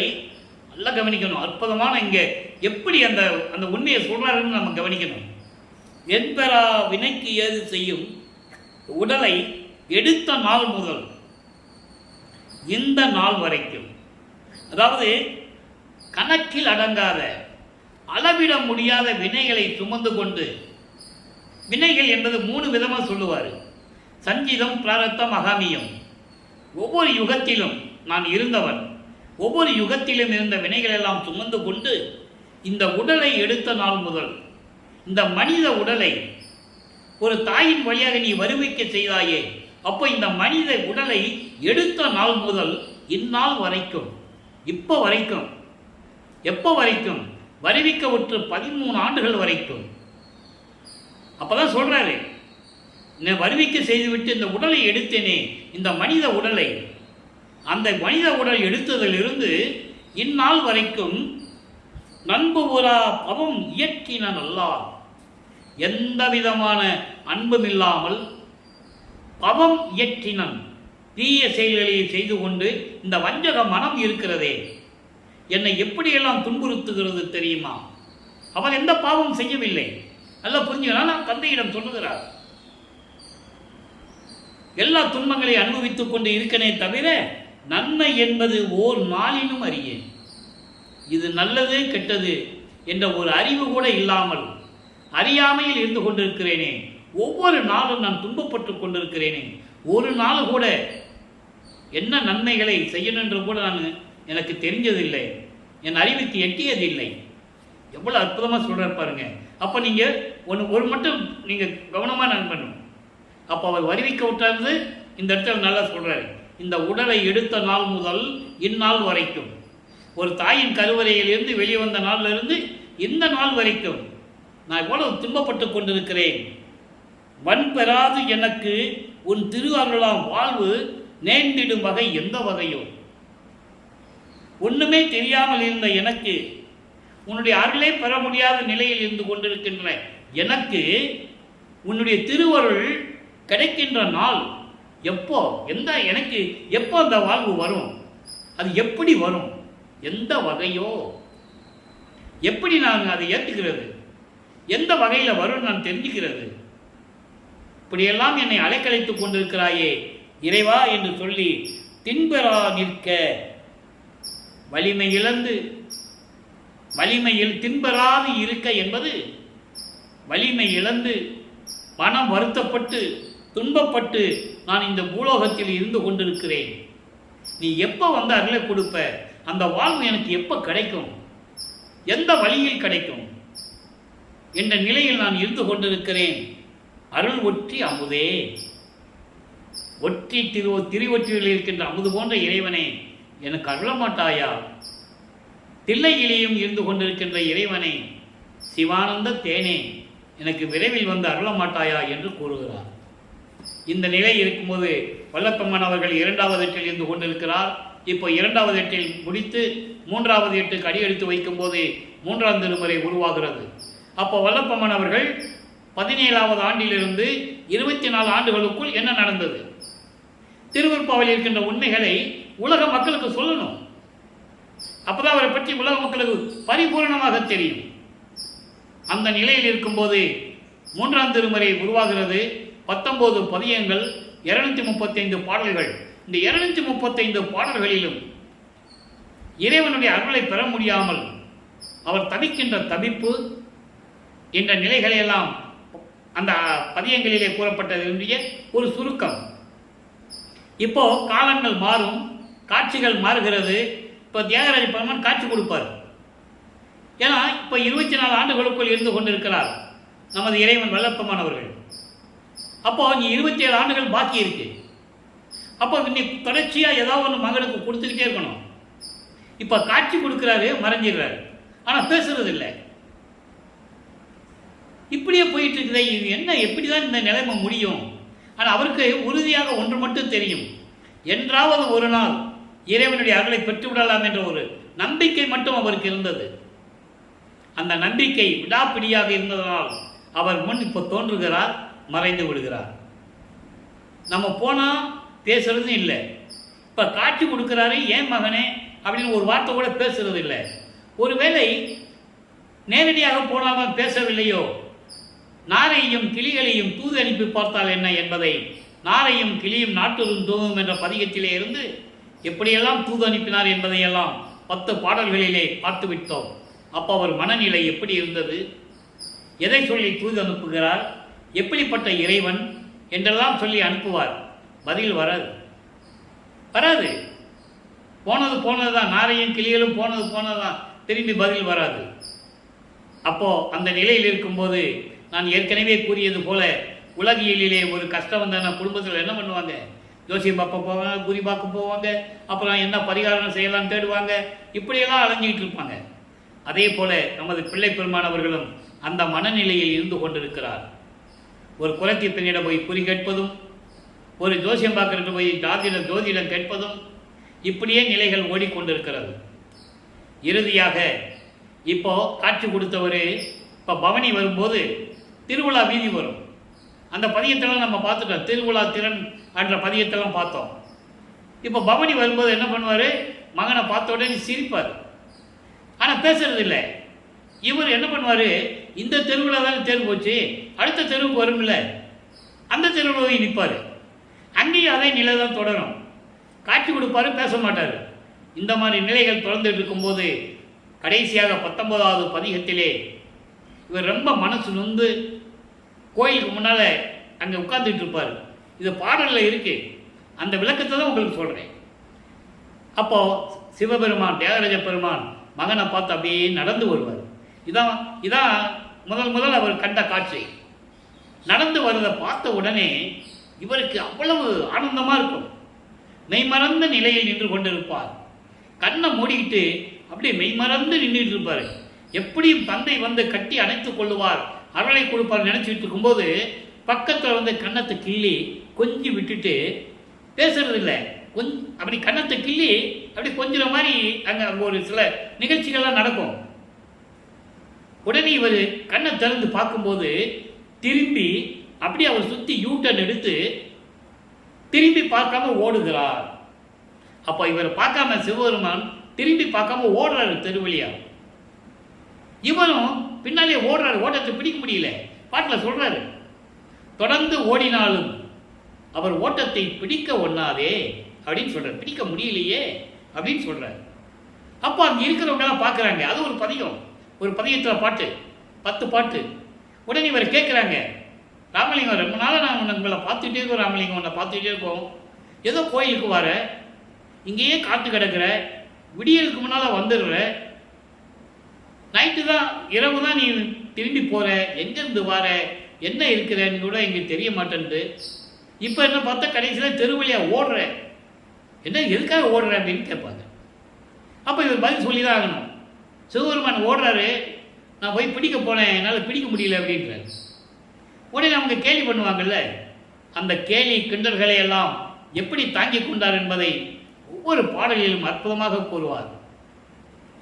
நல்லா கவனிக்கணும். அற்புதமான இங்கே எப்படி அந்த அந்த உண்மையை சொல்றாருன்னு நம்ம கவனிக்கணும். என் பெறா வினைக்கு ஏது செய்யும் உடலை எடுத்த நாள் முதல் இந்த நாள் வரைக்கும், அதாவது கணக்கில் அடங்காத அளவிட முடியாத வினைகளை சுமந்து கொண்டு, வினைகள் என்பது 3 விதமாக சொல்லுவார். சஞ்சிதம், பிராரத்தம், அகாமியம். ஒவ்வொரு யுகத்திலும் நான் இருந்தவன், ஒவ்வொரு யுகத்திலும் இருந்த வினைகள் எல்லாம் சுமந்து கொண்டு இந்த உடலை எடுத்த நாள் முதல், இந்த மனித உடலை ஒரு தாயின் வழியாக நீ வருவிக்க செய்தாயே, அப்போ இந்த மனித உடலை எடுத்த நாள் முதல் இந்நாள் வரைக்கும், இப்போ வரைக்கும், எப்போ வரைக்கும் வருவிக்க விட்டு 13 ஆண்டுகள் வரைக்கும். அப்பதான் சொல்றாரு, நான் வருவிக்க செய்துவிட்டு இந்த உடலை எடுத்தேனே, இந்த மனித உடலை, அந்த மனித உடல் எடுத்ததிலிருந்து இந்நாள் வரைக்கும் நண்பு உரா பவம் இயற்றின நல்லா, எந்த விதமான அன்பும் இல்லாமல் பவம் இயற்றினன், தீய செயல்களை செய்து கொண்டு இந்த வஞ்சக மனம் இருக்கிறதே, என்னை எப்படியெல்லாம் துன்புறுத்துகிறது தெரியுமா? அவன் எந்த பாவம் செய்யவில்லை. நல்லா புரிஞ்சுக்கலாம். தந்தையிடம் சொல்லுகிறார், எல்லா துன்பங்களை அனுபவித்துக் கொண்டு இருக்கனே தவிர நன்மை என்பது ஓர் நாளினும் அறியேன். இது நல்லது கெட்டது என்ற ஒரு அறிவு கூட இல்லாமல் அறியாமையில் இருந்து கொண்டிருக்கிறேனே. ஒவ்வொரு நாளும் நான் துன்பப்பட்டு கொண்டிருக்கிறேனே. ஒரு நாள் கூட என்ன நன்மைகளை செய்யணும் என்று கூட எனக்கு தெரிஞ்சதில்லை, என் அறிவுக்கு எட்டியதில்லை. எவ்வளோ அற்புதமாக சொல்கிறார் பாருங்க. அப்போ நீங்கள் ஒரு மட்டும் நீங்கள் கவனமாக நான் பண்ணணும். அப்போ அவர் வருவிக்க விட்டார்ந்து இந்த இடத்துல நல்லா சொல்கிறாரு, இந்த உடலை எடுத்த நாள் முதல் இந்நாள் வரைக்கும், ஒரு தாயின் கருவறையிலிருந்து வெளிவந்த நாளிலிருந்து இந்த நாள் வரைக்கும் நான் எவ்வளவு துன்பப்பட்டு கொண்டிருக்கிறேன். வன் பெறாது எனக்கு உன் திருவாரூராம் வாழ்வு நேர்ந்திடும் வகை எந்த வகையோ, ஒன்றுமே தெரியாமல் இருந்த எனக்கு, உன்னுடைய அருளே பெற முடியாத நிலையில் இருந்து கொண்டிருக்கின்ற எனக்கு உன்னுடைய திருவருள் கிடைக்கின்ற நாள் எப்போ, எனக்கு எப்போ அந்த வாழ்வு வரும், அது எப்படி வரும், எந்த வகையோ, எப்படி நான் அதை ஏற்றுக்கிறது, எந்த வகையில் வரும் நான் தெரிஞ்சுக்கிறது. இப்படியெல்லாம் என்னை அலைக்கழித்துக் கொண்டிருக்கிறாயே இறைவா என்று சொல்லி தின்பெறா நிற்க வலிமை இழந்து, வலிமையில் தின்பெறாது இருக்க என்பது வலிமை இழந்து மனம் வருத்தப்பட்டு துன்பப்பட்டு நான் இந்த பூலோகத்தில் இருந்து கொண்டிருக்கிறேன். நீ எப்போ வந்து அருளை கொடுப்ப, அந்த வாழ்வு எனக்கு எப்போ கிடைக்கும், எந்த வழியில் கிடைக்கும் என்ற நிலையில் நான் இருந்து கொண்டிருக்கிறேன். அருள் ஒற்றி அமுதே, ஒற்றி திருவொற்றியில் இருக்கின்ற அமுது போன்ற இறைவனே எனக்கு அருள மாட்டாயா? தில்லையிலேயும் இருந்து கொண்டிருக்கின்ற இறைவனே, சிவானந்த தேனே எனக்கு விரைவில் வந்து அருள மாட்டாயா என்று கூறுகிறார். இந்த நிலை இருக்கும்போது வல்லப்பெருமான் அவர்கள் 2வது எட்டில் இருந்து கொண்டிருக்கிறார். இப்போ 2வது எட்டில் முடித்து 3வது எட்டுக்கு அடியெடுத்து வைக்கும் போது 3ஆம் திருமுறை உருவாகிறது. அப்போ வல்லப்பெருமான் அவர்கள் 17வது ஆண்டிலிருந்து 24 ஆண்டுகளுக்குள் என்ன நடந்தது, திருவருட்பாவில் இருக்கின்ற உண்மைகளை உலக மக்களுக்கு சொல்லணும். அப்பதான் அவரை பற்றி உலக மக்களுக்கு பரிபூர்ணமாக தெரியும். அந்த நிலையில் இருக்கும்போது 3ஆம் திருமுறை உருவாகிறது. 19 பதியங்கள், 235 பாடல்கள். இந்த 235 பாடல்களிலும் இறைவனுடைய அருளை பெற முடியாமல் அவர் தவிக்கின்ற தவிப்பு என்ற நிலைகளை எல்லாம் அந்த பதியங்களிலே கூறப்பட்டது ஒரு சுருக்கம். இப்போ காலங்கள் மாறும், காட்சிகள் மாறுகிறது. இப்போ தியாகராஜ பெருமான் காட்சி கொடுப்பார். ஏன்னா இப்போ 24 ஆண்டுகளுக்குள் இருந்து கொண்டிருக்கிறார் நமது இறைவன் வல்லப்பெருமான் அவர்கள். அப்போ நீ 27 ஆண்டுகள் பாக்கி இருக்கு. அப்போ நீ தொடர்ச்சியாக ஏதாவது ஒன்று மகனுக்கு கொடுத்துக்கிட்டே இருக்கணும். இப்போ காட்சி கொடுக்குறாரு, மறைஞ்சிடுறாரு, ஆனால் பேசுறது இல்லை. இப்படியே போயிட்டு இருக்குதே, இது என்ன, எப்படி தான் இந்த நிலைமை முடியும்? ஆனால் அவருக்கு உறுதியாக ஒன்று மட்டும் தெரியும், என்றாவது ஒரு நாள் இறைவனுடைய அருளை பெற்றுவிடலாம் என்ற ஒரு நம்பிக்கை மட்டும் அவருக்கு இருந்தது. அந்த நம்பிக்கை விடாப்பிடியாக இருந்ததனால் அவர் முன் இப்போ தோன்றுகிறார், மறைந்து விடுகிறார். நம்ம போனால் பேசுறது இல்லை. இப்போ காட்சி கொடுக்குறாரு, ஏன் மகனே அப்படின்னு ஒரு வார்த்தை கூட பேசுறது இல்லை. ஒருவேளை நேரடியாக போனாமல் பேசவில்லையோ, நாரையும் கிளிகளையும் தூது அனுப்பி பார்த்தால் என்ன என்பதை நாரையும் கிளியும் நாட்டுறும் தூவும் என்ற பதிகத்திலே இருந்து எப்படியெல்லாம் தூது அனுப்பினார் என்பதையெல்லாம் 10 பாடல்களிலே பார்த்துவிட்டோம். அப்போ அவர் மனநிலை எப்படி இருந்தது, எதை சொல்லி தூது அனுப்புகிறார், எப்படிப்பட்ட இறைவன் என்றெல்லாம் சொல்லி அனுப்புவார். பதில் வராது. போனது தான், நாரையும் கிளிகளும் போனது தான், திரும்பி பதில் வராது. அப்போ அந்த நிலையில் இருக்கும்போது நான் ஏற்கனவே கூறியது போல உலகியலிலே ஒரு கஷ்டம் வந்தான குடும்பத்தில் என்ன பண்ணுவாங்க, ஜோசியம் பார்க்க போவாங்க, குறி பார்க்க போவாங்க, அப்புறம் என்ன பரிகாரம் செய்யலாம் தேடுவாங்க, இப்படியெல்லாம் அலைஞ்சிக்கிட்டு இருப்பாங்க. அதே போல நமது பிள்ளை பெருமானவர்களும் அந்த மனநிலையில் இருந்து கொண்டிருக்கிறார். ஒரு குலத்தி பெண்ணிடம் போய் குறி கேட்பதும், ஒரு ஜோசியம் பார்க்கறதுக்கு போய் ஜோதிடம் கேட்பதும், இப்படியே நிலைகள் ஓடிக்கொண்டிருக்கிறது. இறுதியாக இப்போ காட்சி கொடுத்தவர் இப்போ பவனி வரும்போது திருவிழா வீதி வரும். அந்த பதியத்தெல்லாம் நம்ம பார்த்துட்டோம், திருவிழா திறன் என்ற பதியத்தெல்லாம் பார்த்தோம். இப்போ பவனி வரும்போது என்ன பண்ணுவார், மகனை பார்த்த உடனே சிரிப்பார், ஆனால் பேசுறது இல்லை. இவர் என்ன பண்ணுவார், இந்த தெருவில் தானே தேர்வு போச்சு, அடுத்த தெருவுக்கு வரும்ல, அந்த தெருவில் போய் நிற்பார். அங்கேயும் அதே நிலை தான் தொடரும். காட்சி கொடுப்பாரு, பேச மாட்டார். இந்த மாதிரி நிலைகள் தொடர்ந்துட்டு இருக்கும்போது கடைசியாக 19வது பதிகத்திலே இவர் ரொம்ப மனசு நொந்து கோயிலுக்கு முன்னால் அங்கே உட்கார்ந்துட்டு இருப்பார். இது பாடலில் இருக்குது, அந்த விளக்கத்தை தான் உங்களுக்கு சொல்கிறேன். அப்போது சிவபெருமான், தியாகராஜ பெருமான் மகனை பார்த்து அப்படியே நடந்து வருவார். இதான் முதல் அவர் கண்ட காட்சி. நடந்து வரதை பார்த்த உடனே இவருக்கு அவ்வளவு ஆனந்தமாக இருக்கும். மெய்மறந்த நிலையில் நின்று கொண்டிருப்பார். கண்ணை மூடிக்கிட்டு அப்படியே மெய்மறந்து நின்றுட்டு இருப்பார். எப்படியும் தந்தை வந்து கட்டி அணைத்துக் கொள்ளுவார், அருளை கொடுப்பார் நினைச்சிட்டு இருக்கும்போது பக்கத்தில் வந்து கன்னத்தை கிள்ளி கொஞ்சி விட்டுட்டு பேசுறது இல்லை, அப்படி கன்னத்தை கிள்ளி அப்படி கொஞ்சம் மாதிரி அங்கே ஒரு சில நிகழ்ச்சிகள்லாம் நடக்கும். உடனே இவர் கண்ணை திறந்து பார்க்கும்போது திரும்பி அப்படியே அவர் சுற்றி யூட்டன் எடுத்து திரும்பி பார்க்காம ஓடுகிறார். அப்போ இவர் பார்க்காம சிவபெருமான் திரும்பி பார்க்காம ஓடுறாரு தெருவழியா. இவரும் பின்னாலே ஓடுறாரு, ஓட்டத்தை பிடிக்க முடியல. பாட்டில் சொல்றாரு, தொடர்ந்து ஓடினாலும் அவர் ஓட்டத்தை பிடிக்க ஒண்ணாதே அப்படின்னு சொல்றாரு. பிடிக்க முடியலையே அப்படின்னு சொல்றாரு. அப்போ அங்கே இருக்கிறவங்க எல்லாம் பார்க்குறாங்க. அது ஒரு பதிகம், ஒரு பதிகத்தில் பாட்டு, 10 பாட்டு. உடனே இவர் கேட்குறாங்க, ராமலிங்கம் ரொம்ப நாளாக நான் உங்களை பார்த்துட்டே இருக்கோம், ராமலிங்கம் உன்னை பார்த்துட்டே இருக்கோம், ஏதோ கோயிலுக்கு வர, இங்கேயே காத்து கிடக்கிற, விடியலுக்கு முன்னால் வந்துடுற, நைட்டு தான் இரவு தான் நீ திரும்பி போகிற, எங்கேருந்து வர, என்ன இருக்கிறன்னு கூட இங்கே தெரிய மாட்டேன்ட்டு. இப்போ என்ன பார்த்தா கடைசியில் தெருவழியாக ஓடுற, என்ன எதுக்காக ஓடுற அப்படின்னு கேட்பாங்க. அப்போ இவர் பதில் சொல்லி தான் ஆகணும். சிவபெருமான் ஓடுறாரு, நான் போய் பிடிக்க போனேன், என்னால் பிடிக்க முடியல அப்படின்றாரு. உடனே அவங்க கேலி பண்ணுவாங்கல்ல, அந்த கேலி கிண்டல்களை எல்லாம் எப்படி தாங்கி கொண்டார் என்பதை ஒவ்வொரு பாடலிலும் அற்புதமாக கூறுவார்.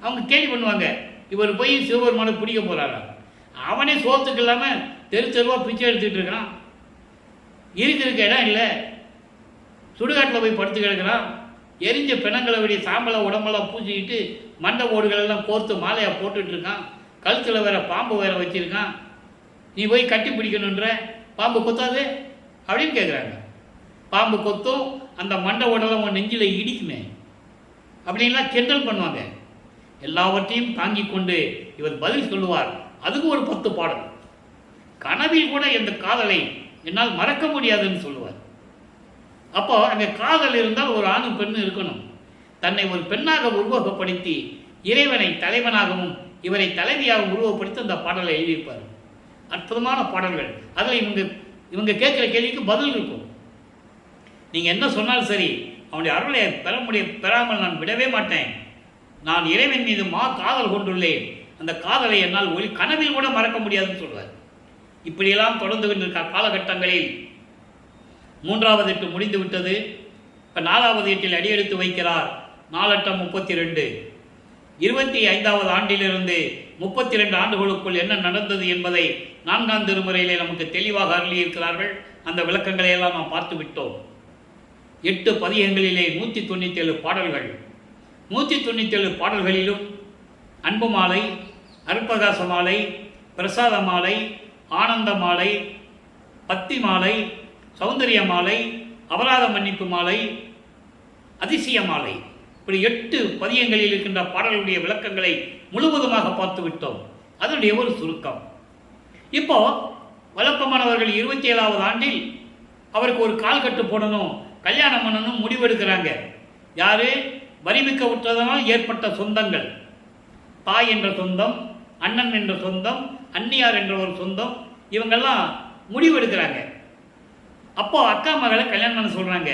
அவங்க கேலி பண்ணுவாங்க, இவர் போய் சிவபெருமானை பிடிக்க போறாரா, அவனே சோத்துக்கு இல்லாமல் தெருவாக பிச்சை எடுத்துக்கிட்டு இருக்கிறான், இருக்க இடம் இல்லை, சுடுகாட்டில் போய் படுத்து கிடக்கிறான், எரிஞ்ச பிணங்களை விட சாம்பலை உடம்பெல்லாம் பூச்சிக்கிட்டு மண்டை ஓடுகள் எல்லாம் கோர்த்து மாலையாக போட்டுட்டு இருக்கான், கழுத்தில் வேற பாம்பு வேற வச்சிருக்கான், நீ போய் கட்டி பிடிக்கணுன்ற, பாம்பு கொத்தாது அப்படின்னு கேட்குறாங்க. பாம்பு கொத்தும், அந்த மண்டை உடலாம் உன் நெஞ்சில் இடிக்குமே அப்படின்லாம் கிண்டல் பண்ணுவாங்க. எல்லாவற்றையும் தாங்கி கொண்டு இவர் பதில் சொல்லுவார். அதுக்கு ஒரு 10 பாடல். கனவில் கூட இந்த காதலை என்னால் மறக்க முடியாதுன்னு சொல்லுவார். அப்போ அங்கே காதல் இருந்தால் ஒரு ஆணும் பெண்ணும் இருக்கணும். தன்னை ஒரு பெண்ணாக உருவகப்படுத்தி இறைவனை தலைவனாகவும் இவரை தலைவியாக உருவப்படுத்தி அந்த பாடலை எழுதியிருப்பார். அற்புதமான பாடல்கள். அதில் இவங்க கேட்குற கேள்விக்கு பதில் இருக்கும். நீங்கள் என்ன சொன்னாலும் சரி, அவனுடைய அருளை பெறாமல் நான் விடவே மாட்டேன், நான் இறைவன் மீது காதல் கொண்டுள்ளேன், அந்த காதலை என்னால் கனவில் கூட மறக்க முடியாதுன்னு சொல்வார். இப்படியெல்லாம் தொடர்ந்து கொண்டிருக்க காலகட்டங்களில் 3வது எட்டு முடிந்து விட்டது. இப்போ 4வது எட்டில் அடியெடுத்து வைக்கிறார். 4 8 32. 25வது ஆண்டிலிருந்து 32 ஆண்டுகளுக்குள் என்ன நடந்தது என்பதை 4ஆம் திருமுறையிலே நமக்கு தெளிவாக அருளியிருக்கிறார்கள். அந்த விளக்கங்களை எல்லாம் நாம் பார்த்து விட்டோம். 8 பதிகங்களிலே 197 பாடல்கள். 197 பாடல்களிலும் அன்பு மாலை, அருட்பிரகாச மாலை, பிரசாத மாலை, ஆனந்த மாலை, பக்தி மாலை, சௌந்தரிய மாலை, அபராத மன்னிப்பு மாலை, அதிசய மாலை, இப்படி 8 பதியங்களில் இருக்கின்ற பாடல்களுடைய விளக்கங்களை முழுவதுமாக பார்த்து விட்டோம். அதனுடைய ஒரு சுருக்கம். இப்போ வல்லப்பமானவர்கள் 27வது ஆண்டில் அவருக்கு ஒரு கால் கட்டு போடணும், கல்யாணம் பண்ணணும் முடிவெடுக்கிறாங்க. யாரு? வரிமிக்க உற்றதனால் ஏற்பட்ட சொந்தங்கள். தாய் என்ற சொந்தம், அண்ணன் என்ற சொந்தம், அன்னியார் என்ற ஒரு சொந்தம், இவங்கெல்லாம் முடிவெடுக்கிறாங்க. அப்போ அக்கா மகளை கல்யாணம் பண்ண சொல்றாங்க.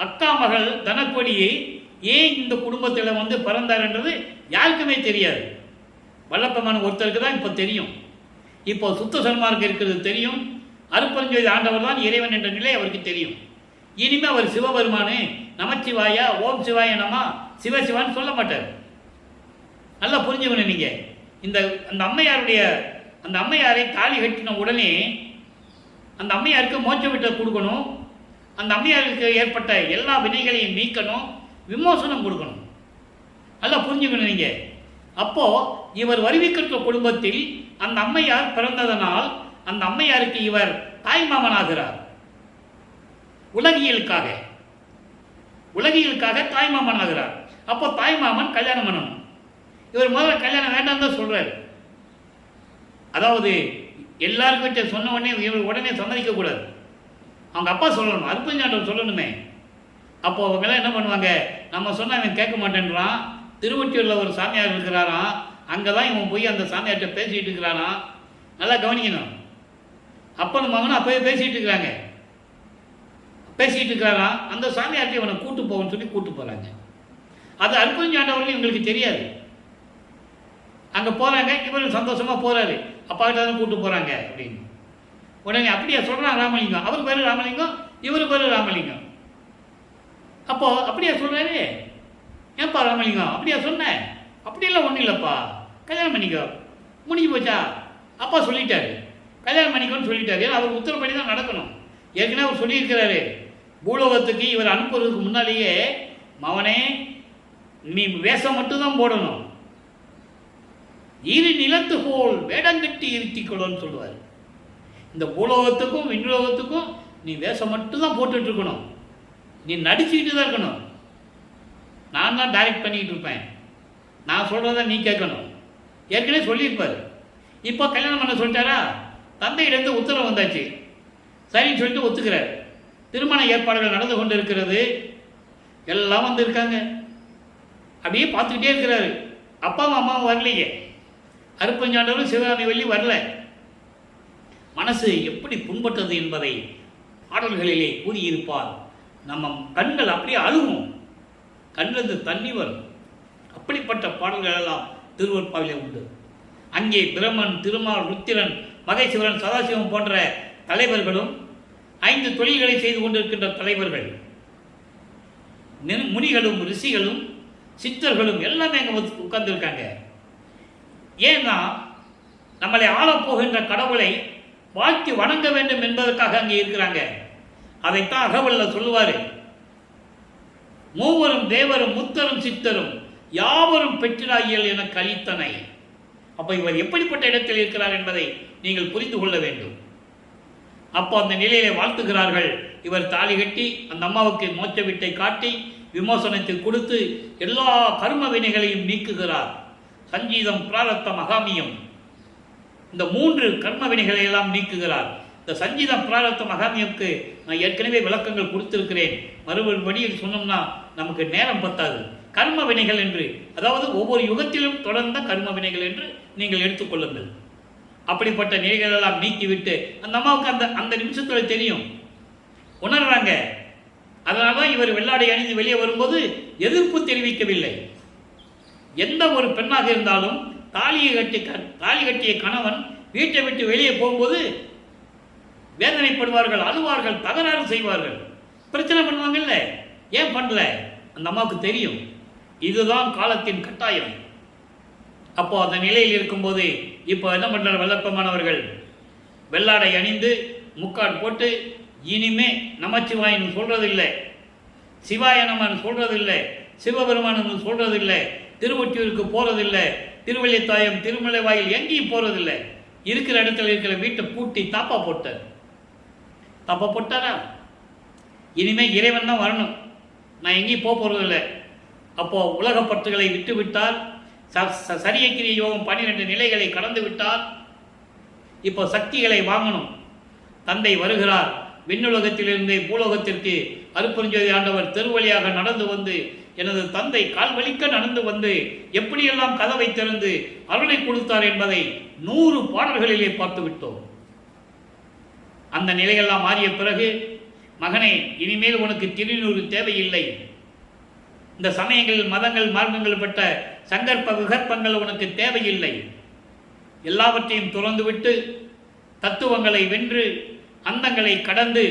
அக்கா மகள் தனக்கொடியை ஏன் இந்த குடும்பத்தில் பிறந்தார்ன்றது யாருக்குமே தெரியாது. வல்லப்பமான ஒருத்தருக்கு தான் இப்போ தெரியும். இப்போ சுத்த சன்மார்க்கம் இருக்கிறது தெரியும். அருட்பெருஞ்சோதி ஆண்டவர் தான் இறைவன் என்ற நிலை அவருக்கு தெரியும். இனிமேல் அவர் சிவபெருமானு, நமச்சிவாயா, ஓம் சிவாய நமா, சிவசிவான்னு சொல்ல மாட்டார். நல்லா புரிஞ்சுக்கணும் நீங்கள். அந்த அம்மையாரை தாலி கட்டின உடனே அந்த அம்மையாருக்கு மோட்ச வீட்டை கொடுக்கணும். அந்த அம்மையாருக்கு ஏற்பட்ட எல்லா வினைகளையும் நீக்கணும், விமோசனம் கொடுக்கணும். நல்லா புரிஞ்சுக்கணும் நீங்கள். அப்போது இவர் வருவிக்கற்ற குடும்பத்தில் அந்த அம்மையார் பிறந்ததனால் அந்த அம்மையாருக்கு இவர் தாய்மாமனாகிறார். உலகியலுக்காக தாய்மாமனாகிறார். அப்போ தாய்மாமன் கல்யாணம் பண்ணணும். இவர் முதல்ல கல்யாணம் வேண்டாம் தான் சொல்கிறார். அதாவது எல்லாருக்கிட்ட சொன்ன உடனே இவர் உடனே சம்மதிக்கக்கூடாது. அவங்க அப்பா சொல்லணும், அருட்பெருஞ்சாண்டவர் சொல்லணுமே. அப்போ அவங்கெல்லாம் என்ன பண்ணுவாங்க, நம்ம சொன்னால் இவன் கேட்க மாட்டேன்றான், திருவொற்றியூரில் ஒரு சாமியார் இருக்கிறாராம், அங்கே தான் இவன் போய் அந்த சாமியார்கிட்ட பேசிகிட்டு இருக்கிறாராம். நல்லா கவனிக்கணும். அப்பனும் மகனும் அப்போவே பேசிகிட்டு இருக்கிறாராம். அந்த சாமியார்கிட்ட இவனை கூட்டு போகணும்னு சொல்லி கூட்டு போகிறாங்க. அது அருட்பெருஞ்சாண்டவர்கள் இவங்களுக்கு தெரியாது. அங்கே போகிறாங்க, இவர் சந்தோஷமாக போகிறாரு, அப்பா கிட்ட தான் கூட்டு போகிறாங்க அப்படின்னு. உடனே அப்படியே சொல்கிறான் ராமலிங்கம். அவர் பேர் ராமலிங்கம், இவர் பேர் ராமலிங்கம். அப்போது அப்படியே சொல்கிறாரு, ஏன்ப்பா ராமலிங்கம் அப்படியா சொன்னேன்? அப்படியெல்லாம் ஒன்றும் இல்லைப்பா, கல்யாணம் பண்ணிக்கோ, முடிஞ்சு போச்சா? அப்பா சொல்லிட்டாரு, கல்யாணம் பண்ணிக்கோன்னு சொல்லிட்டாரு. அவர் உத்தரப்படி தான் நடக்கணும். ஏற்கனவே அவர் சொல்லியிருக்கிறாரு, பூலோகத்துக்கு இவர் அனுப்புறதுக்கு முன்னாலேயே, மவனே நீ வேஷம் மட்டும்தான் போடணும், இரு நிலத்து போல் வேடங்கட்டி இருத்திக்கொள்ளுன்னு சொல்லுவார். இந்த பூலோகத்துக்கும் விண்ணுலோகத்துக்கும் நீ வேஷம் மட்டும்தான் போட்டுட்டு இருக்கணும், நீ நடிச்சுக்கிட்டு தான் இருக்கணும். நான் தான் டைரக்ட் பண்ணிக்கிட்டு இருப்பேன், நான் சொல்கிறத நீ கேட்கணும். ஏற்கனவே சொல்லியிருப்பார். இப்போ கல்யாணம் பண்ண சொல்லிட்டாரா? தந்தையிடந்து உத்தரவு வந்தாச்சு, சரின்னு சொல்லிட்டு ஒத்துக்கிறார். திருமண ஏற்பாடுகள் நடந்து கொண்டு இருக்கிறது. எல்லாம் இருக்காங்க, அப்படியே பார்த்துக்கிட்டே இருக்கிறாரு. அப்பாவும் அம்மாவும் வரலையே, அருட்பெருஞ்சாண்டவரும் சிவகாமி வள்ளி வரல. மனசு எப்படி புண்பட்டது என்பதை பாடல்களிலே கூறியிருப்பார். நம்ம கண்கள் அப்படியே அழுகும், கண்ணிலிருந்து தண்ணி வரும். அப்படிப்பட்ட பாடல்கள் எல்லாம் திருவருட்பாவிலே உண்டு. அங்கே பிரமன், திருமால், ருத்திரன், மகேஸ்வரன், சதாசிவம் போன்ற தலைவர்களும் 5 தொழில்களை செய்து கொண்டிருக்கின்ற தலைவர்கள், முனிகளும் ரிஷிகளும் சித்தர்களும் எல்லாமே அங்கே உட்கார்ந்துருக்காங்க. ஏன்னா நம்மளை ஆளப்போகின்ற கடவுளை வாழ்த்தி வணங்க வேண்டும் என்பதற்காக அங்கே இருக்கிறாங்க. அதைத்தான் அகவல்ல சொல்லுவாரு, மூவரும் தேவரும் முத்தரும் சித்தரும் யாவரும் பெற்றிராயியல் என கலித்தனை. அப்போ இவர் எப்படிப்பட்ட இடத்தில் இருக்கிறார் என்பதை நீங்கள் புரிந்து கொள்ள வேண்டும். அப்போ அந்த நிலையிலே வாழ்த்துகிறார்கள். இவர் தாலி கட்டி அந்த அம்மாவுக்கு மோட்ச வீட்டை காட்டி விமோசனத்தை கொடுத்து எல்லா கர்ம வினைகளையும் நீக்குகிறார். சஞ்சீதம், பிராரத்தம், அகாமியம், இந்த 3 கர்ம வினைகளை எல்லாம் நீக்குகிறார். இந்த சஞ்சீதம், பிராரத்தம், அகாமியம்க்கு நான் ஏற்கனவே விளக்கங்கள் கொடுத்திருக்கிறேன். மறுபடியில் சொன்னோம்னா நமக்கு நேரம் பத்தாது. கர்ம வினைகள் என்று, அதாவது ஒவ்வொரு யுகத்திலும் தொடர்ந்த கர்ம வினைகள் என்று நீங்கள் எடுத்துக்கொள்ளுங்கள். அப்படிப்பட்ட நிலைகள் எல்லாம் நீக்கிவிட்டு அந்த அம்மாவுக்கு அந்த நிமிஷத்தில் தெரியும், உணர்றாங்க. அதனால தான் இவர் வெள்ளாடை அணிந்து வெளியே வரும்போது எதிர்ப்பு தெரிவிக்கவில்லை. எந்த ஒரு பெண்ணாக இருந்தாலும் தாலி கட்டிய கணவன் வீட்டை விட்டு வெளியே போகும்போது வேதனைப்படுவார்கள், அழுவார்கள், தகராறு செய்வார்கள், பிரச்சனை பண்ணுவாங்கல்ல. ஏன் பண்ணல? அந்த அம்மாவுக்கு தெரியும், இதுதான் காலத்தின் கட்டாயம். அப்போ அந்த நிலையில் இருக்கும்போது இப்போ என்ன பண்ணுற வல்லப்பமானவர்கள் வெள்ளாடை அணிந்து முக்காடு போட்டு இனிமே நமச்சிவாயன் சொல்றதில்லை, சிவாய நமன் சொல்றதில்லை, சிவபெருமானன் சொல்றதில்லை, திருவொற்றியூருக்கு போறதில்லை, திருவள்ளித்தாயம் திருமலை வாயில் எங்கேயும் போறதில்லை. இருக்கிற இடத்துல இருக்கிற வீட்டை பூட்டி தாப்பா போட்டாரா? இனிமே இறைவன் தான் வரணும், நான் எங்கேயும் போறதில்லை. அப்போ உலக பற்றுகளை விட்டு விட்டால், சரியக்கிரிய யோகம் 12 நிலைகளை கடந்து விட்டால், இப்போ சக்திகளை வாங்கணும். தந்தை வருகிறார், விண்ணுலகத்திலிருந்து பூலோகத்திற்கு அருட்பெருஞ்சோதி ஆண்டவர் திருவழியாக நடந்து வந்து, எனது தந்தை கால்வலிக்க நடந்து வந்து எப்படியெல்லாம் கதவை திறந்து அருளை கொடுத்தார் என்பதை 100 பாடல்களிலே பார்த்து விட்டோம். அந்த நிலையெல்லாம் மாறிய பிறகு, மகனே, இனிமேல் உனக்கு திருநூறு தேவையில்லை. இந்த சமயங்கள், மதங்கள், மார்க்கங்கள் பட்ட சங்கற்ப விகற்பங்கள் உனக்கு தேவையில்லை. எல்லாவற்றையும் துறந்துவிட்டு தத்துவங்களை வென்று அந்தங்களை கடந்து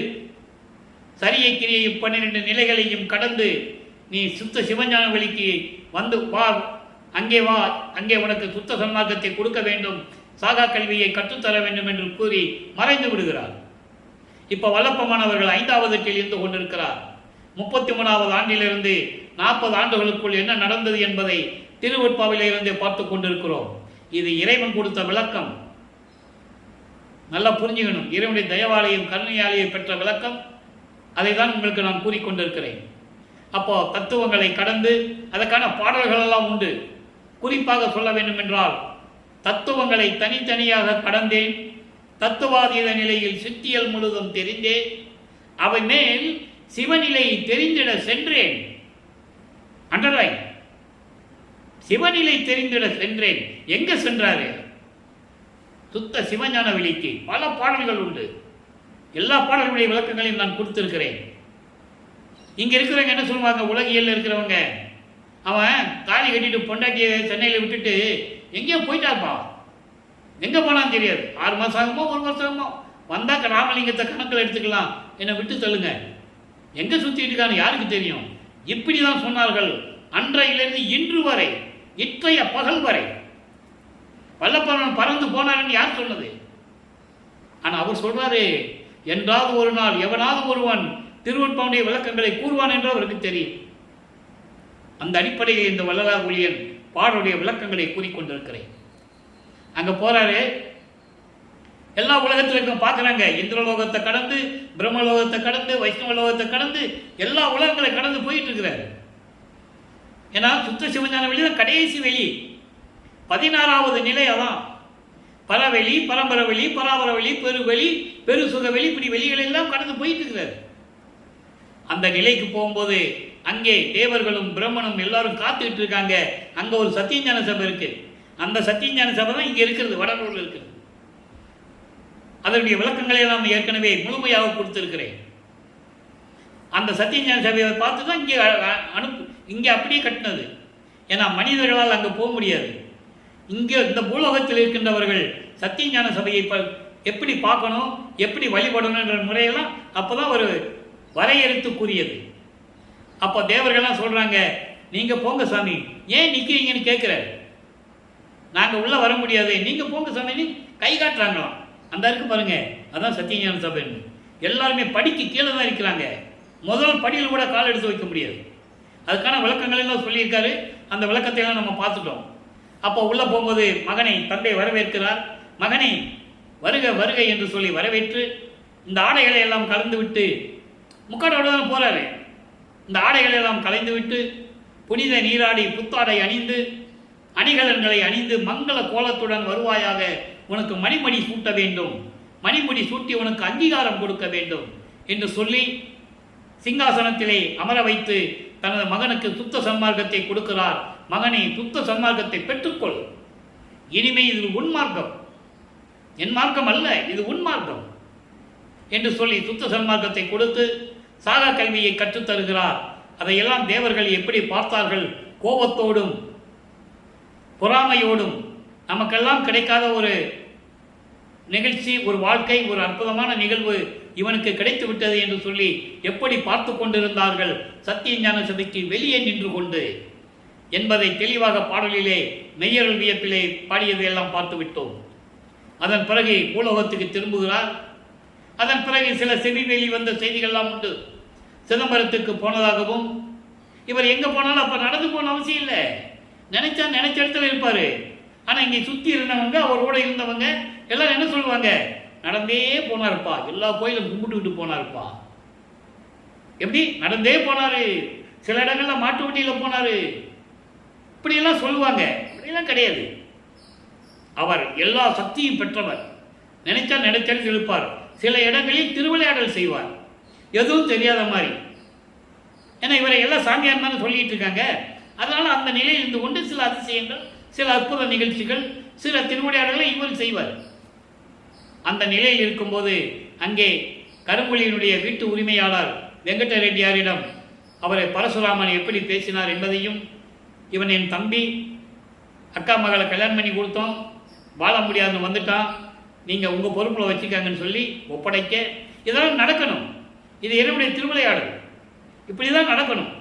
சரியை கிரியை 12 நிலைகளையும் கடந்து நீ சுத்த சிவஞான வழிக்கு வந்து வா, அங்கே உனக்கு சுத்த சன்மார்க்கத்தை கொடுக்க வேண்டும், சாகா கல்வியை கற்றுத்தர வேண்டும் என்று கூறி மறைந்து விடுகிறார். இப்போ வல்லப்பமானவர்கள் 5வது எட்டில் இருந்து கொண்டிருக்கிறார். 33வது ஆண்டிலிருந்து 40 ஆண்டுகளுக்குள் என்ன நடந்தது என்பதை திருவெட்பாவிலிருந்து பார்த்து கொண்டிருக்கிறோம். இது இறைவன் கொடுத்த விளக்கம், நல்லா புரிஞ்சுக்கணும். இறைவனுடைய தயவாலயம் கருணையாலயம் பெற்ற விளக்கம், அதை தான் உங்களுக்கு நான் கூறிக்கொண்டிருக்கிறேன். அப்போ தத்துவங்களை கடந்து அதற்கான பாடல்கள் எல்லாம் உண்டு. குறிப்பாக சொல்ல வேண்டும் என்றால், தத்துவங்களை தனித்தனியாக கடந்தேன், தத்துவாதீத நிலையில் சித்தியல் முழுதும் தெரிந்தேன், அவை மேல் சிவநிலையை தெரிந்திட சென்றேன். அண்டர்லைன், சிவநிலை தெரிந்திட சென்றேன். எங்க சென்றாரு? சுத்த சிவஞான வெளிக்கு. பல பாடல்கள் உண்டு, எல்லா பாடல்களுடைய விளக்கங்களையும் நான் கொடுத்திருக்கிறேன். இங்க இருக்கிறவங்க என்ன சொல்லுவாங்க, உலகியல் இருக்கிறவங்க, அவன் தாலி கட்டிட்டு பொண்டாட்டியை சென்னையில் விட்டுட்டு எங்கேயோ போயிட்டாப்பா, எங்க போனான்னு தெரியாது. 6 மாசம் ஆகுமோ 1 வருஷம் ஆகுமோ, வந்தாக்க ராமலிங்கத்தை கணக்கில் எடுத்துக்கலாம், என்னை விட்டு தள்ளுங்க, எங்க சுத்திட்டு இருக்கான்னு யாருக்கு தெரியும். இப்படிதான் சொன்னார்கள் அன்றையிலிருந்து இன்று வரை, இன்றைய பகல் வரை. வல்லப்பன் பறந்து போனார்னு யார் சொன்னது? ஆனா அவர் சொல்றாரு, என்றாவது ஒரு நாள் எவனாவது ஒருவன் திருவெட்பாவுடைய விளக்கங்களை கூறுவான் என்று அவருக்கு தெரியும். அந்த அடிப்படையில் இந்த வள்ளலார் ஊழியன் பாடலுடைய விளக்கங்களை கூறிக்கொண்டிருக்கிறேன். அங்க போறாரு, எல்லா உலகத்திலும் பார்க்குறாங்க. இந்திரலோகத்தை கடந்து, பிரம்மலோகத்தை கடந்து, வைஷ்ணவ லோகத்தை கடந்து, எல்லா உலகங்களை கடந்து போயிட்டு இருக்கிறாரு. ஏன்னா சுத்த சிவஞான வெளி தான் கடைசி வெளி, 16வது நிலை. அதான் பரவெளி, பரம்பரவெளி, பராபரவெளி, பெருவெளி, பெருசுகவெளி, இப்படி வெளிகள் எல்லாம் கடந்து போயிட்டு இருக்கிறார். அந்த நிலைக்கு போகும்போது அங்கே தேவர்களும் பிரம்மனும் எல்லாரும் காத்துக்கிட்டு இருக்காங்க. அங்க ஒரு சத்தியஞான சபை இருக்கு. அந்த சத்தியஞான சபை தான் இங்க இருக்கிறது, வடலூர்ல இருக்குது. அதனுடைய விளக்கங்களை எல்லாம் ஏற்கனவே முழுமையாக கொடுத்திருக்கிறேன். அந்த சத்தியஞான சபையை பார்த்து தான் இங்கே அப்படியே கட்டினது. ஏன்னா மனிதர்களால் அங்கே போக முடியாது. இங்கே இந்த பூலோகத்தில் இருக்கின்றவர்கள் சத்தியஞான சபையை எப்படி பார்க்கணும், எப்படி வழிபடணுன்ற முறையெல்லாம் அப்போதான் ஒரு வரையறுத்து கூறியது. அப்போ தேவர்கள்லாம் சொல்றாங்க, நீங்க போங்க சாமி, ஏன் நிற்கிறீங்கன்னு கேட்குறாரு. நாங்கள் உள்ள வர முடியாது, நீங்க போங்க சாமின்னு கை காட்டுறாங்களாம். அந்த இருக்கு பாருங்க, அதான் சத்தியஞான சபைன்னு. எல்லாருமே படிக்கு கீழே தான் இருக்கிறாங்க. முதல் படியில் கூட கால் எடுத்து வைக்க முடியாது. அதுக்கான விளக்கங்கள் எல்லாம் சொல்லியிருக்காரு. அந்த விளக்கத்தை எல்லாம் நம்ம பார்த்துட்டோம். அப்போ உள்ள போகும்போது மகனை தந்தை வரவேற்கிறார். மகனை வருக வருக என்று சொல்லி வரவேற்று இந்த ஆடைகளை எல்லாம் கலந்து விட்டு, முக்காடோட தான் போறாரு. இந்த ஆடைகளை எல்லாம் கலைந்து விட்டு புனித நீராடி புத்தாடை அணிந்து அணிகலன்களை அணிந்து மங்கள கோலத்துடன் வருவாயாக, உனக்கு மணிமணி சூட்ட வேண்டும், மணிமுடி சூட்டி உனக்கு அங்கீகாரம் கொடுக்க வேண்டும் என்று சொல்லி சிங்காசனத்திலே அமர வைத்து தனது மகனுக்கு சுத்த சன்மார்க்கத்தை கொடுக்கிறார். மகனை சுத்த சன்மார்க்கத்தை பெற்றுக்கொள், இனிமே இது உன்மார்க்கம், என் மார்க்கம் அல்ல, இது உன்மார்க்கம் என்று சொல்லி சுத்த சன்மார்க்கத்தை கொடுத்து சாகா கல்வியை கற்றுத்தருகிறார். அதையெல்லாம் தேவர்கள் எப்படி பார்த்தார்கள்? கோபத்தோடும் பொறாமையோடும். நமக்கெல்லாம் கிடைக்காத ஒரு நிகழ்ச்சி, ஒரு வாழ்க்கை, ஒரு அற்புதமான நிகழ்வு இவனுக்கு கிடைத்து விட்டது என்று சொல்லி எப்படி பார்த்து கொண்டிருந்தார்கள்? சத்திய ஞான சபைக்கு வெளியே நின்று கொண்டு என்பதை தெளிவாக பாடலிலே மெய்யருள் வியப்பிலே பாடியதையெல்லாம் பார்த்து விட்டோம். அதன் பிறகு பூலோகத்துக்கு திரும்புகிறார். அதன் பிறகு சில செவி வந்த செய்திகள்லாம் உண்டு. சிதம்பரத்துக்கு போனதாகவும், இவர் எங்கே போனாலும் அப்போ நடந்து போன அவசியம் இல்லை, நினைச்ச இடத்துல இருப்பார். ஆனால் இங்கே சுற்றி இருந்தவங்க, அவரோட இருந்தவங்க எல்லாரும் என்ன சொல்லுவாங்க, நடந்தே போனாருப்பா, எல்லா கோயிலும் கும்பிட்டுக்கிட்டு போனாருப்பா. எப்படி நடந்தே போனார், சில இடங்கள்ல மாட்டு வண்டியில் போனார், இப்படியெல்லாம் சொல்லுவாங்க. அப்படியெல்லாம் கிடையாது. அவர் எல்லா சக்தியும் பெற்றவர். நினைச்சா நினைச்சல் இருப்பார். சில இடங்களில் திருவிளையாடல் செய்வார், எதுவும் தெரியாத மாதிரி. ஏன்னா இவரை எல்லாம் சாமியார் தானே சொல்லிட்டு இருக்காங்க. அதனால அந்த நிலையில் இருந்து கொண்டு சில அதிசயங்கள், சில அற்புத நிகழ்ச்சிகள், சில திருவிளையாடல்களை இவர் செய்வார். அந்த நிலையில் இருக்கும்போது அங்கே கருங்குழியினுடைய வீட்டு உரிமையாளர் வெங்கட ரெட்டியாரிடம் அவரை பரசுராமன் எப்படி பேசினார் என்பதையும், இவன் என் தம்பி, அக்கா மகளை கல்யாணம் பண்ணி கொடுத்தோம், வாழ முடியாதுன்னு வந்துட்டான், நீங்கள் உங்கள் பொறுப்பில் வச்சுக்காங்கன்னு சொல்லி ஒப்படைக்க, இதெல்லாம் நடக்கணும். இது என்னுடைய திருவிளையாடல், இப்படி தான் நடக்கணும்.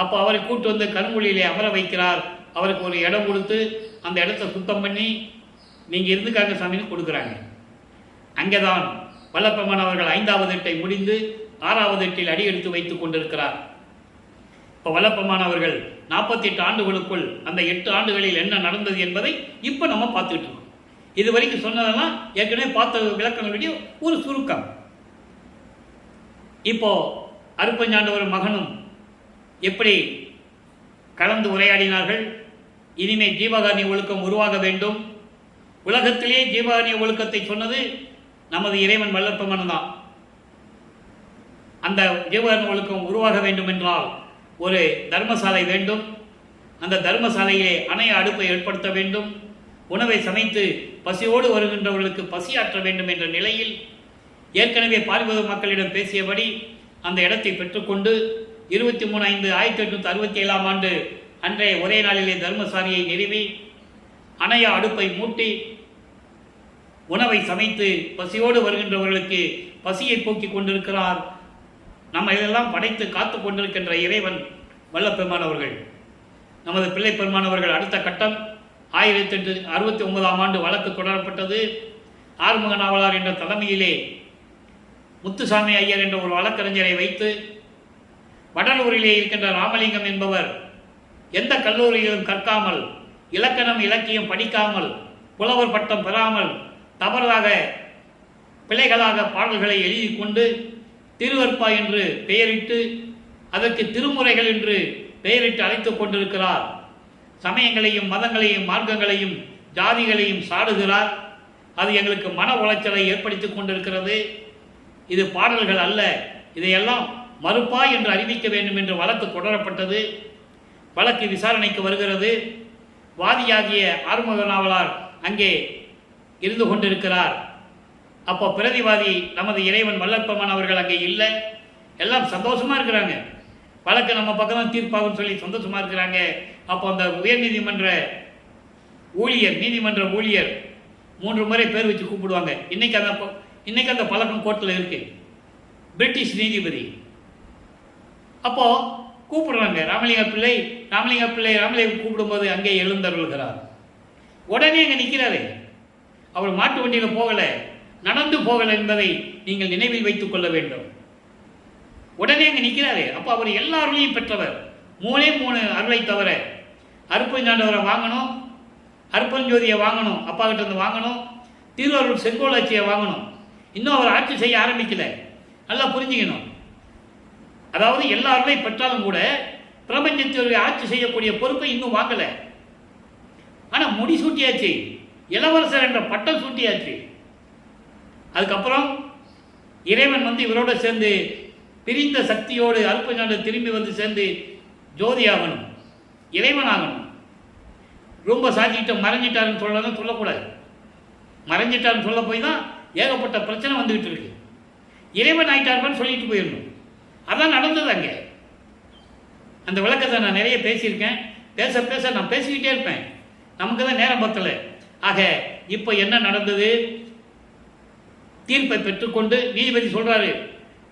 அப்போ அவரை கூட்டு வந்து கருங்குழியிலே அமர வைக்கிறார். அவருக்கு ஒரு இடம் கொடுத்து அந்த இடத்த சுத்தம் பண்ணி நீங்கள் இருந்துக்காங்க சாமின்னு கொடுக்குறாங்க. அங்கே தான் வல்லப்பெருமான் அவர்கள் 5வது எட்டை முடிந்து 6வது எட்டில் அடி எடுத்து வைத்துக் கொண்டிருக்கிறார். இப்போ வல்லப்பெருமான் அவர்கள் 48 ஆண்டுகளுக்குள் அந்த 8 ஆண்டுகளில் என்ன நடந்தது என்பதை இப்போ நம்ம பார்த்துக்கிட்டு இருக்கோம். இது வரைக்கும் சொன்னதெல்லாம் ஏற்கனவே பார்த்த விளக்கண வீடியோ ஒரு சுருக்கம். இப்போ அருப்பஞ்சாண்டவர் மகனும் எப்படி கலந்து உரையாடினார்கள். இனிமேல் ஜீவகாருண்ய ஒழுக்கம் உருவாக வேண்டும். உலகத்திலே ஜீவகாருண்ய ஒழுக்கத்தை சொன்னது நமது இறைவன் வல்லப்பெருமான் தான். அந்த ஜீவகாருண்ய ஒழுக்கம் உருவாக வேண்டும் என்றால் ஒரு தர்மசாலை வேண்டும். அந்த தர்மசாலையிலே அணைய அடுப்பை ஏற்படுத்த வேண்டும். உணவை சமைத்து பசியோடு வருகின்றவர்களுக்கு பசியாற்ற வேண்டும் என்ற நிலையில் ஏற்கனவே பார்வதி மக்களிடம் பேசியபடி அந்த இடத்தை பெற்றுக்கொண்டு 23/5/1867 ஆண்டு அன்றைய ஒரே நாளிலே தர்மசாலையை நிறுவி அணைய அடுப்பை மூட்டி உணவை சமைத்து பசியோடு வருகின்றவர்களுக்கு பசியை போக்கிக் கொண்டிருக்கிறார். நம்ம இதெல்லாம் படைத்து காத்து கொண்டிருக்கின்ற இறைவன் வல்லப்பெருமான் அவர்கள். நமது பிள்ளை பெருமான் அவர்கள் அடுத்த கட்டம் 1869 ஆண்டு வழக்கு தொடரப்பட்டது. ஆறுமுக நாவலார் என்ற தலைமையிலே முத்துசாமி ஐயர் என்ற ஒரு வழக்கறிஞரை வைத்து வடலூரிலே இருக்கின்ற ராமலிங்கம் என்பவர் எந்த கல்லூரியிலும் கற்காமல், இலக்கணம் இலக்கியம் படிக்காமல், புலவர் பட்டம் பெறாமல் தவறாக பிழைகளாக பாடல்களை எழுதி கொண்டு திருவற்பா என்று பெயரிட்டு அதற்கு திருமுறைகள் என்று பெயரிட்டு அழைத்துக் கொண்டிருக்கிறார். சமயங்களையும் மதங்களையும் மார்க்கங்களையும் ஜாதிகளையும் சாடுகிறார். அது எங்களுக்கு மன உளைச்சலை ஏற்படுத்திக் கொண்டிருக்கிறது. இது பாடல்கள் அல்ல, இதையெல்லாம் மறுப்பா என்று அறிவிக்க வேண்டும் என்று வழக்கு தொடரப்பட்டது. வழக்கு விசாரணைக்கு வருகிறது. வாதியாகிய ஆறுமுக நாவலார் அங்கே இருந்து கொண்டிருக்கிறார். அப்போ பிரதிவாதி நமது இறைவன் வல்லப்பெருமான் அவர்கள் அங்கே இல்லை. எல்லாம் சந்தோஷமா இருக்கிறாங்க. வழக்கு நம்ம பக்கம் தீர்ப்பாகும் சொல்லி சந்தோஷமா இருக்கிறாங்க. அப்போ அந்த உயர்நீதிமன்ற ஊழியர், நீதிமன்ற ஊழியர் 3 முறை பேர் வச்சு கூப்பிடுவாங்க. இன்னைக்கு அந்த பழக்கம் கோர்ட்டில் இருக்கு. பிரிட்டிஷ் நீதிபதி அப்போ கூப்பிடுறாங்க. ராமலிங்க பிள்ளை கூப்பிடும்போது அங்கே எழுந்தருள்கிறார். உடனே அங்கே நிற்கிறாரு. அவர் மாட்டு வண்டியில் போகலை, நடந்து போகலை என்பதை நீங்கள் நினைவில் வைத்துக் கொள்ள வேண்டும். உடனே அங்கே நிற்கிறாரு. அப்போ அவர் எல்லா அருளையும் பெற்றவர். 3 அருளை தவிர அருப்பஞ்சாண்டவரை வாங்கணும், அருப்பஞ்சோதியை வாங்கணும், அப்பா கிட்ட இருந்து வாங்கணும், திருவருள் செங்கோலாட்சியை வாங்கணும். இன்னும் அவர் ஆட்சி செய்ய ஆரம்பிக்கல. நல்லா புரிஞ்சுக்கணும். அதாவது எல்லா அருளையும் பெற்றாலும் கூட பிரபஞ்சத்தினுடைய ஆட்சி செய்யக்கூடிய பொறுப்பை இன்னும் வாங்கலை. ஆனால் முடி சூட்டியாச்சு, இளவரசர் என்ற பட்டம் சூட்டியாச்சு. அதுக்கப்புறம் இறைவன் இவரோட சேர்ந்து பிரிந்த சக்தியோடு அருப்பஞ்சாண்டர் திரும்பி சேர்ந்து ஜோதி ஆகணும், இறைவன் ஆகணும். ரொம்ப சாட்சிக்கிட்ட மறைஞ்சிட்டாருன்னு சொல்லக்கூடாது. மறைஞ்சிட்டாருன்னு சொல்ல போய் தான் ஏகப்பட்ட பிரச்சனை வந்துகிட்டு இருக்கு. இறைவன் ஆயிட்டாருன்னு சொல்லிட்டு போயிடணும். அதான் நடந்தது அங்கே. அந்த விளக்கத்தை நான் நிறைய பேசியிருக்கேன். பேச நான் பேசிக்கிட்டே இருப்பேன். நமக்கு தான் நேரம் பத்தலை. ஆக இப்போ என்ன நடந்தது? தீர்ப்பை பெற்றுக்கொண்டு நீதிபதி சொல்றாரு,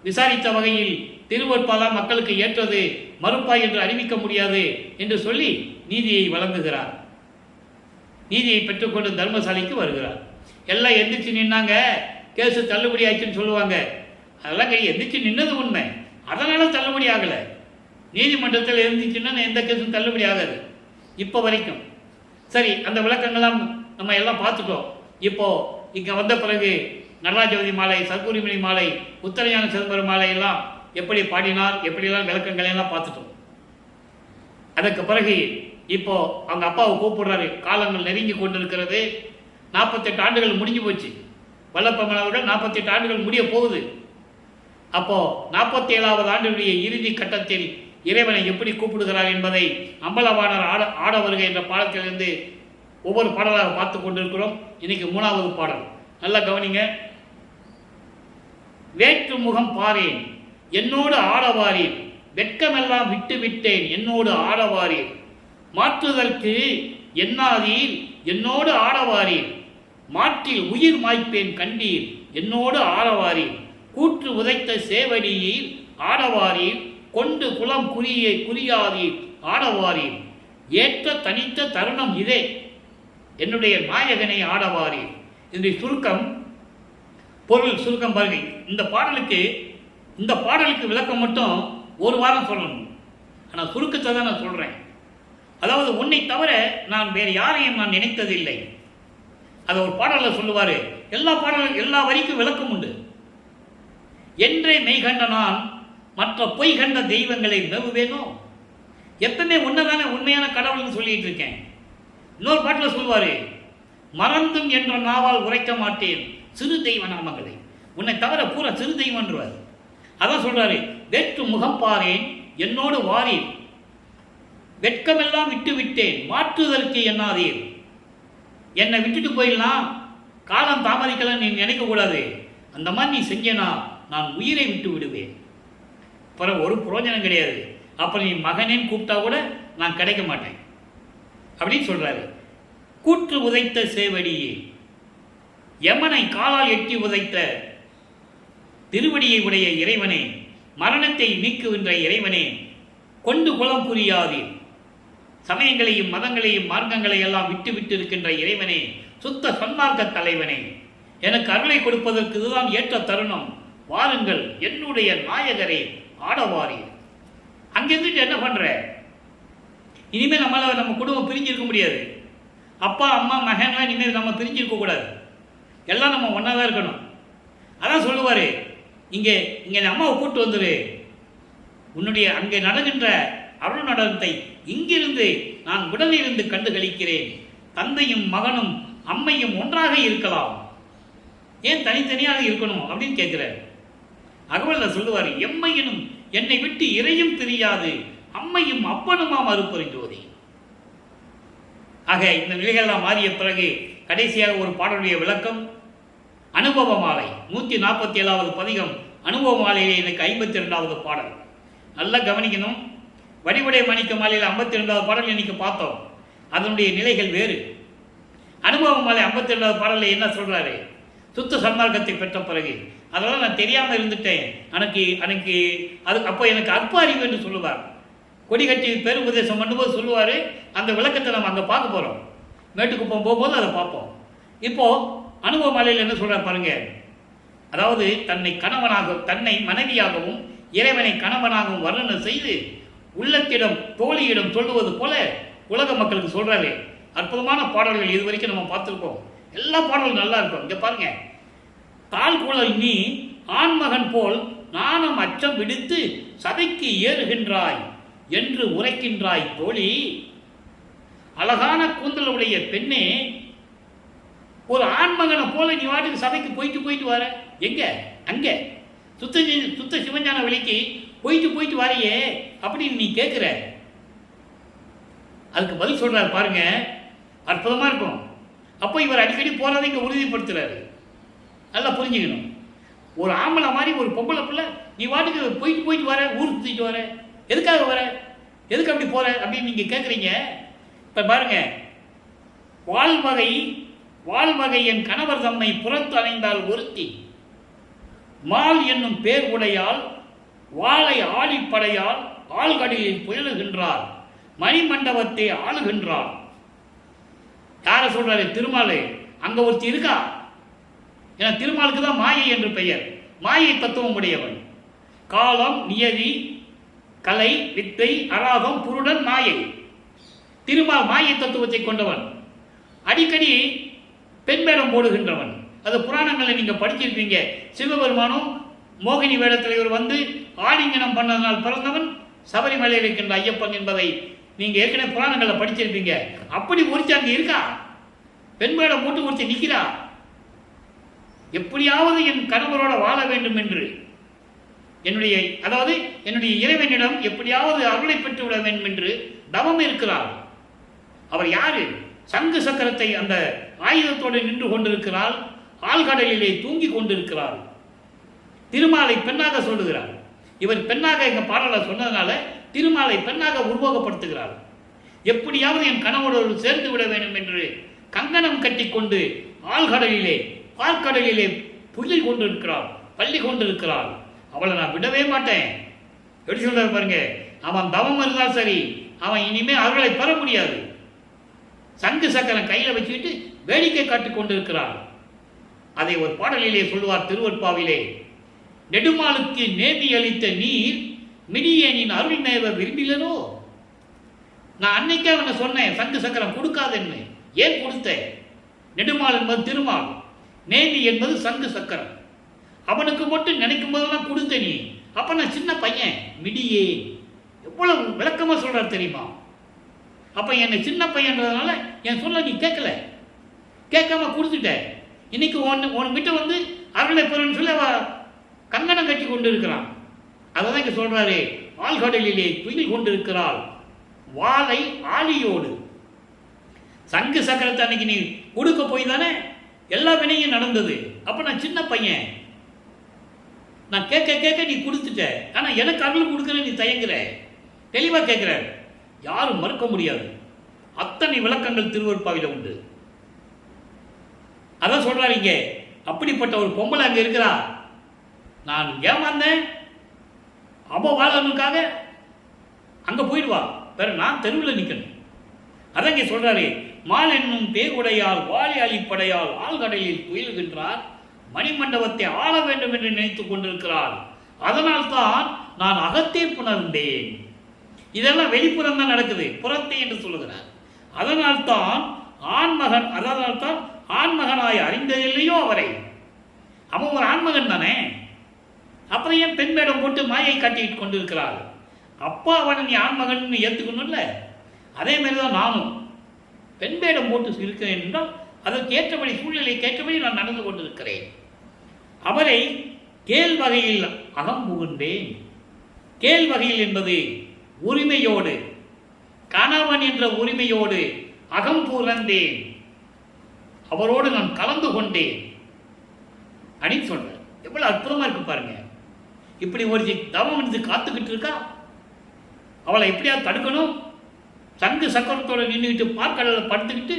விசாரித்த வகையில் திருவொற்பாலா மக்களுக்கு ஏற்றது மறுப்பாய் என்று அறிவிக்க முடியாது என்று சொல்லி நீதியை வழங்குகிறார். நீதியை பெற்றுக்கொண்டு தர்மசாலைக்கு வருகிறார். எல்லாம் எந்திரிச்சு நின்னாங்க, கேஸு தள்ளுபடி ஆச்சுன்னு சொல்லுவாங்க. அதெல்லாம் எந்திரிச்சு நின்னது உண்மை, அதனால தள்ளுபடி ஆகலை. நீதிமன்றத்தில் இருந்துச்சுன்னா எந்த கேஸும் தள்ளுபடி ஆகாது இப்போ வரைக்கும். சரி, அந்த விளக்கங்கள்லாம் நம்ம எல்லாம் பார்த்துட்டோம். இப்போ இங்கே வந்த பிறகு நடராஜவதி மாலை, சர்க்குரிமணி மாலை, உத்தரஞான சிதம்பரம் மாலை எல்லாம் எப்படி பாடினார், எப்படியெல்லாம் விளக்கங்களை எல்லாம் பார்த்துட்டோம். அதற்கு பிறகு இப்போ அவங்க அப்பாவை கூப்பிடுறாரு. காலங்கள் நெருங்கி கொண்டிருக்கிறது. 48 ஆண்டுகள் முடிஞ்சு போச்சு. வல்லப்பம்மன் அவர்கள் 48 ஆண்டுகள் முடிய போகுது. அப்போ 47வது ஆண்டுடைய இறுதி கட்டத்தில் இறைவனை எப்படி கூப்பிடுகிறார் என்பதை அம்பலவாணர் ஆட வருகை என்ற பாடத்திலிருந்து ஒவ்வொரு பாடலாக பார்த்து கொண்டிருக்கிறோம். இன்னைக்கு 3வது பாடல். நல்லா கவனிங்க. வேற்று முகம் பாரேன் என்னோடு ஆடவாரீர், வெட்கமெல்லாம் விட்டு விட்டேன் என்னோடு ஆடவாரீர், மாற்றுதற்கு என்னாதீர் என்னோடு ஆடவாரீர், மாற்றில் உயிர் மாய்ப்பேன் கண்டீர் என்னோடு ஆடவாரீர், கூற்று உதைத்த சேவடியில் ஆடவாரீர், கொண்டு குளம் குறியாதீர் ஆடவாரீர், ஏற்ற தனித்த தருணம் இதே என்னுடைய நாயகனை ஆடவாரீர். இதனுடைய சுருக்கம், பொருள் சுருக்கம் பாருங்க. இந்த பாடலுக்கு விளக்கம் மட்டும் ஒரு வாரம் சொல்லணும். ஆனால் சுருக்கத்தை தான் நான் சொல்கிறேன். அதாவது உன்னை தவிர நான் வேறு யாரையும் நான் நினைத்ததில்லை. அதை ஒரு பாடலில் சொல்லுவார். எல்லா வரிக்கும் விளக்கம் உண்டு. என்றே மெய்கண்ட நான் மற்ற பொய் கண்ட தெய்வங்களை நம்புவேனோ, எப்பவுமே உன்னதானே உண்மையான கடவுள்னு சொல்லிட்டு இருக்கேன். இன்னொரு பாட்டில் சொல்லுவார், மறந்தும் என்ற நாவால் உரைக்க மாட்டேன் சிறு தெய்வ நாமங்களை, உன்னை தவிர பூரா சிறு தெய்வம்ன்றார். அதான் சொல்றாரு, வெற்று முகம் பாரேன் என்னோடு வாரீர், வெட்கமெல்லாம் விட்டு விட்டேன் மாற்றுதற்கு என்னாதீர். என்னை விட்டுட்டு போயிடலாம், காலம் தாமதிக்கலாம் நீ நினைக்க கூடாது. அந்த மாதிரி நீ செஞ்சேனா நான் உயிரை விட்டு விடுவேன். பிறகு ஒரு பிரயோஜனம் கிடையாது. அப்போ நீ மகனேன்னு கூப்பிட்டா கூட நான் கிடைக்க மாட்டேன் அப்படின்னு சொல்றாரு. கூற்று உதைத்த சேவடியே, யமனை காலால் எட்டி உதைத்த திருவடியை உடைய இறைவனே, மரணத்தை நீக்குகின்ற இறைவனே, கொண்டு குலம் புரியாதீர், சமயங்களையும் மதங்களையும் மார்க்கங்களை எல்லாம் விட்டு விட்டு இருக்கின்ற இறைவனே, சுத்த சன்மார்க்க தலைவனே, எனக்கு அருளை கொடுப்பதற்கு இதுதான் ஏற்ற தருணம், வாருங்கள் என்னுடைய நாயகரே ஆடவாரீர். அங்கிருந்துட்டு என்ன பண்ற? இனிமேல் நம்ம குடும்பம் பிரிஞ்சிருக்க முடியாது. அப்பா அம்மா மகன்லாம் இனிமேல் நம்ம பிரிஞ்சிருக்க கூடாது. எல்லாம் நம்ம ஒன்றா தான் இருக்கணும். அதான் சொல்லுவார், இங்கே அம்மாவை கூப்பிட்டு வந்துரு, உன்னுடைய அங்கே நடக்கின்ற அருள் நடனத்தை இங்கிருந்து நான் உடலிலிருந்து கண்டு கழிக்கிறேன். தந்தையும் மகனும் அம்மையும் ஒன்றாக இருக்கலாம், ஏன் தனித்தனியாக இருக்கணும் அப்படின்னு கேட்கிறார். அகவலில் சொல்லுவார், எம்மையினும் என்னை விட்டு இறையும் தெரியாது, அம்மையும் அப்பனுமா மறுப்பறிஞ்சோதி. ஆக இந்த நிலைகள்லாம் மாறிய பிறகு கடைசியாக ஒரு பாடலுடைய விளக்கம். அனுபவ மாலை 147வது பதிகம். அனுபவ மாலையிலே எனக்கு 52வது பாடல். நல்லா கவனிக்கணும். வடிவுடை மாணிக்க மாலையில் 52வது பாடல் இன்னைக்கு பார்த்தோம். அதனுடைய நிலைகள் வேறு. அனுபவ மாலை 52வது பாடலில் என்ன சொல்றாரு? சுத்த சன்மார்க்கத்தை பெற்ற பிறகு அதெல்லாம் நான் தெரியாமல் இருந்துட்டேன், எனக்கு அப்போ எனக்கு அற்ப அறிவு என்று சொல்லுவார். கொடி கட்டி பெரு உபதேசம் பண்ணும்போது சொல்லுவார். அந்த விளக்கத்தை நம்ம அங்கே பார்க்க போகிறோம். மேட்டுக்குப்பம் போகும்போது அதை பார்ப்போம். இப்போது அனுபவ மாலையில் என்ன சொல்கிறார் பாருங்க. அதாவது தன்னை மனைவியாகவும் இறைவனை கணவனாகவும் வர்ணனை செய்து உள்ளத்திடம் தோழியிடம் சொல்லுவது போல உலக மக்களுக்கு சொல்கிறாரு. அற்புதமான பாடல்கள் இது வரைக்கும் நம்ம பார்த்துருக்கோம். எல்லா பாடல்களும் நல்லா இருக்கும். இங்கே பாருங்க, தாழ்குழல் நீ ஆண்மகன் போல் நாணம் அச்சம் விடுத்து சபைக்கு ஏறுகின்றாய் என்று உரைக்கின்றாய் தோழி. அழகான கூந்தலுடைய பெண்ணே, ஒரு ஆண்மகனை போல நீ வாட்டுக்கு சபைக்கு போயிட்டு வர. எங்க? அங்கே சுத்த சிவஞான வெளிக்கு போயிட்டு வரையே அப்படின்னு நீ கேட்குற. அதுக்கு பதில் சொல்றாரு பாருங்க, அற்புதமா இருக்கும். அப்போ இவர் அடிக்கடி போறதை இங்கே உறுதிப்படுத்துறாரு. நல்லா புரிஞ்சுக்கணும். ஒரு ஆம்பளை மாதிரி ஒரு பொம்பளை பிள்ளை நீ வாட்டுக்கு போயிட்டு வர, ஊர் சுற்றிட்டு வர, எதுக்காக வர, எதுக்கு அப்படி போற அப்படின்னு நீங்க கேட்குறீங்க. இப்போ பாருங்க, வாழ்வகை என் கணவர் தம்மை புறத்து அணைந்தால் ஒருத்தி, மால் என்னும் பேர் உடையால் வாளை ஆழிப்படையால் ஆழ்கடலில் புயலுகின்றார், மணிமண்டபத்தை ஆளுகின்றார். யார சொல்றாரு? திருமாலை. அங்க ஒருத்தி இருக்கா. ஏன்னா திருமாலுக்கு தான் மாயை என்று பெயர். மாயை தத்துவம் உடையவன். காலம், நியதி, கலை, வித்தை, அராகம், புருடன், மாயை. திருமால் மாயை தத்துவத்தை கொண்டவன். அடிக்கடி பெண் வேடம் போடுகின்றவன். அது புராணங்களை நீங்க படிச்சிருப்பீங்க. சிவபெருமானும் மோகினி வேடத்தில் இவர் வந்து ஆலிங்கனம் பண்ணதனால் பிறந்தவன் சபரிமலையில் இருக்கின்ற ஐயப்பன் என்பதை நீங்க ஏற்கனவே புராணங்களை படிச்சிருப்பீங்க. அப்படி ஒருத்தி அங்கே இருக்கா. பெண் வேடம் போட்டு ஒருத்தி நிற்கிறா. எப்படியாவது என் கணவரோட வாழ வேண்டும் என்று என்னுடைய இறைவனிடம் எப்படியாவது அருளை பெற்று விட வேண்டும் என்று தவம் இருக்கிறார். அவர் யாரு? சங்கு சக்கரத்தை அந்த ஆயுதத்தோடு நின்று கொண்டிருக்கிறாள். ஆழ்கடலிலே தூங்கி கொண்டிருக்கிறாள். திருமாலை பெண்ணாக சொல்லுகிறார். இவர் பெண்ணாக எங்க பாடலை சொன்னதுனால திருமாலை பெண்ணாக உருவகப்படுத்துகிறார். எப்படியாவது என் கணவரோடு சேர்ந்து விட வேண்டும் என்று கங்கணம் கட்டி கொண்டு ஆழ்கடலிலே பார்க்கடலிலே புயல் கொண்டிருக்கிறாள், பள்ளி கொண்டிருக்கிறாள். அவளை நான் விடவே மாட்டேன். எப்படி சொல்றாரு பாருங்க. அவன் தவம் இருந்தால் சரி, அவன் இனிமே அருளை பெற முடியாது. சங்கு சக்கரம் கையில வச்சுக்கிட்டு வேடிக்கை காட்டிக் கொண்டிருக்கிறாள். அதை ஒரு பாடலிலே சொல்லுவார் திருவற்பாவிலே. நெடுமாலுக்கு நேமி அளித்த நீர் மிடியேனின் அருள் மேவ விரும்பிலனோ. நான் அன்னைக்கே அவனை சொன்னேன் சங்கு சக்கரம் கொடுக்காதுன்னு. ஏன் கொடுத்த? நெடுமால் என்பது திருமால், நேமி என்பது சங்கு சக்கரம். அவனுக்கு மட்டும் நினைக்கும் போதெல்லாம் கொடுத்த நீ. அப்ப நான் சின்ன பையன், மிடியே. எவ்வளவு விளக்கமா சொல்றாரு தெரியுமா? அப்ப என்னை சின்ன பையன்றதுனால என் சொல்ல நீ கேட்கல, கேட்காம கொடுத்துட்ட. இன்னைக்கு உன் கிட்ட வந்து அருளை பெறுன்னு சொல்லி அவ கங்கணம் கட்டி கொண்டு இருக்கிறான். அதான் இங்க சொல்றாரு, ஆழ்கடலிலே துயில் கொண்டிருக்கிறாள் வாளை ஆழியோடு. சங்கு சக்கரத்தை அன்னைக்கு நீ கொடுக்க போய் தானே எல்லா வினையும் நடந்தது. அப்ப நான் சின்ன பையன், நான் கேட்க கேட்க நீ கொடுத்துட்ட. ஆனா எனக்கு அருள் கொடுக்குற நீ தயங்குற. தெளிவா கேட்கிற. யாரும் மறுக்க முடியாது. அத்தனை விளக்கங்கள் திருவருட்பாவில உண்டு. அதான் சொல்றாரு இங்க. அப்படிப்பட்ட ஒரு பொம்பளை அங்க இருக்கிறா. நான் ஏமாந்தேன், அவ வாழனுக்காக அங்க போயிடுவா. வேற நான் தெருவில் நிற்கணும். அதான் இங்க சொல்றாரு, மால் என்னும் பேகுடையால் வாழை அழிப்படையால் ஆழ்கடலில் புயல்கின்றார், மணிமண்டபத்தை ஆள வேண்டும் என்று நினைத்துக் கொண்டிருக்கிறார். அதனால் தான் நான் அகத்தே புணர்ந்தேன். இதெல்லாம் வெளிப்புறம் தான் நடக்குது, புறத்தே என்று சொல்லுகிறார். அதனால்தான் ஆண்மகனாய் அறிந்ததில்லையோ அவரை. அவன் ஒரு ஆண்மகன் தானே. அப்புறம் ஏன் பெண் வேடம் போட்டு மாயை காட்டிட்டு கொண்டிருக்கிறாள்? அப்பா அவனை நீ ஆண்மகன் ஏற்றுக்கணும்ல. அதே மாதிரிதான் நானும் பெண் வேடம் போட்டு இருக்கிறேன் என்றால் அதற்கு ஏற்றபடி, சூழ்நிலைக்கு ஏற்றபடி நான் நடந்து கொண்டிருக்கிறேன். அவரை கேள் வகையில் அகம் புகுந்தேன். கேள் வகையில் என்பது உரிமையோடு, கணவன் என்ற உரிமையோடு அகம் புகுந்தேன். அவரோடு நான் கலந்து கொண்டேன் அப்படின்னு சொல்றேன். எவ்வளவு அற்புதமா இருக்கு பாருங்க. இப்படி ஒரு தவம் இருந்து காத்துக்கிட்டு இருக்கா. அவளை எப்படியாவது தடுக்கணும். சங்கு சக்கரத்தோட நின்றுக்கிட்டு பார்க்கடலில் படுத்துக்கிட்டு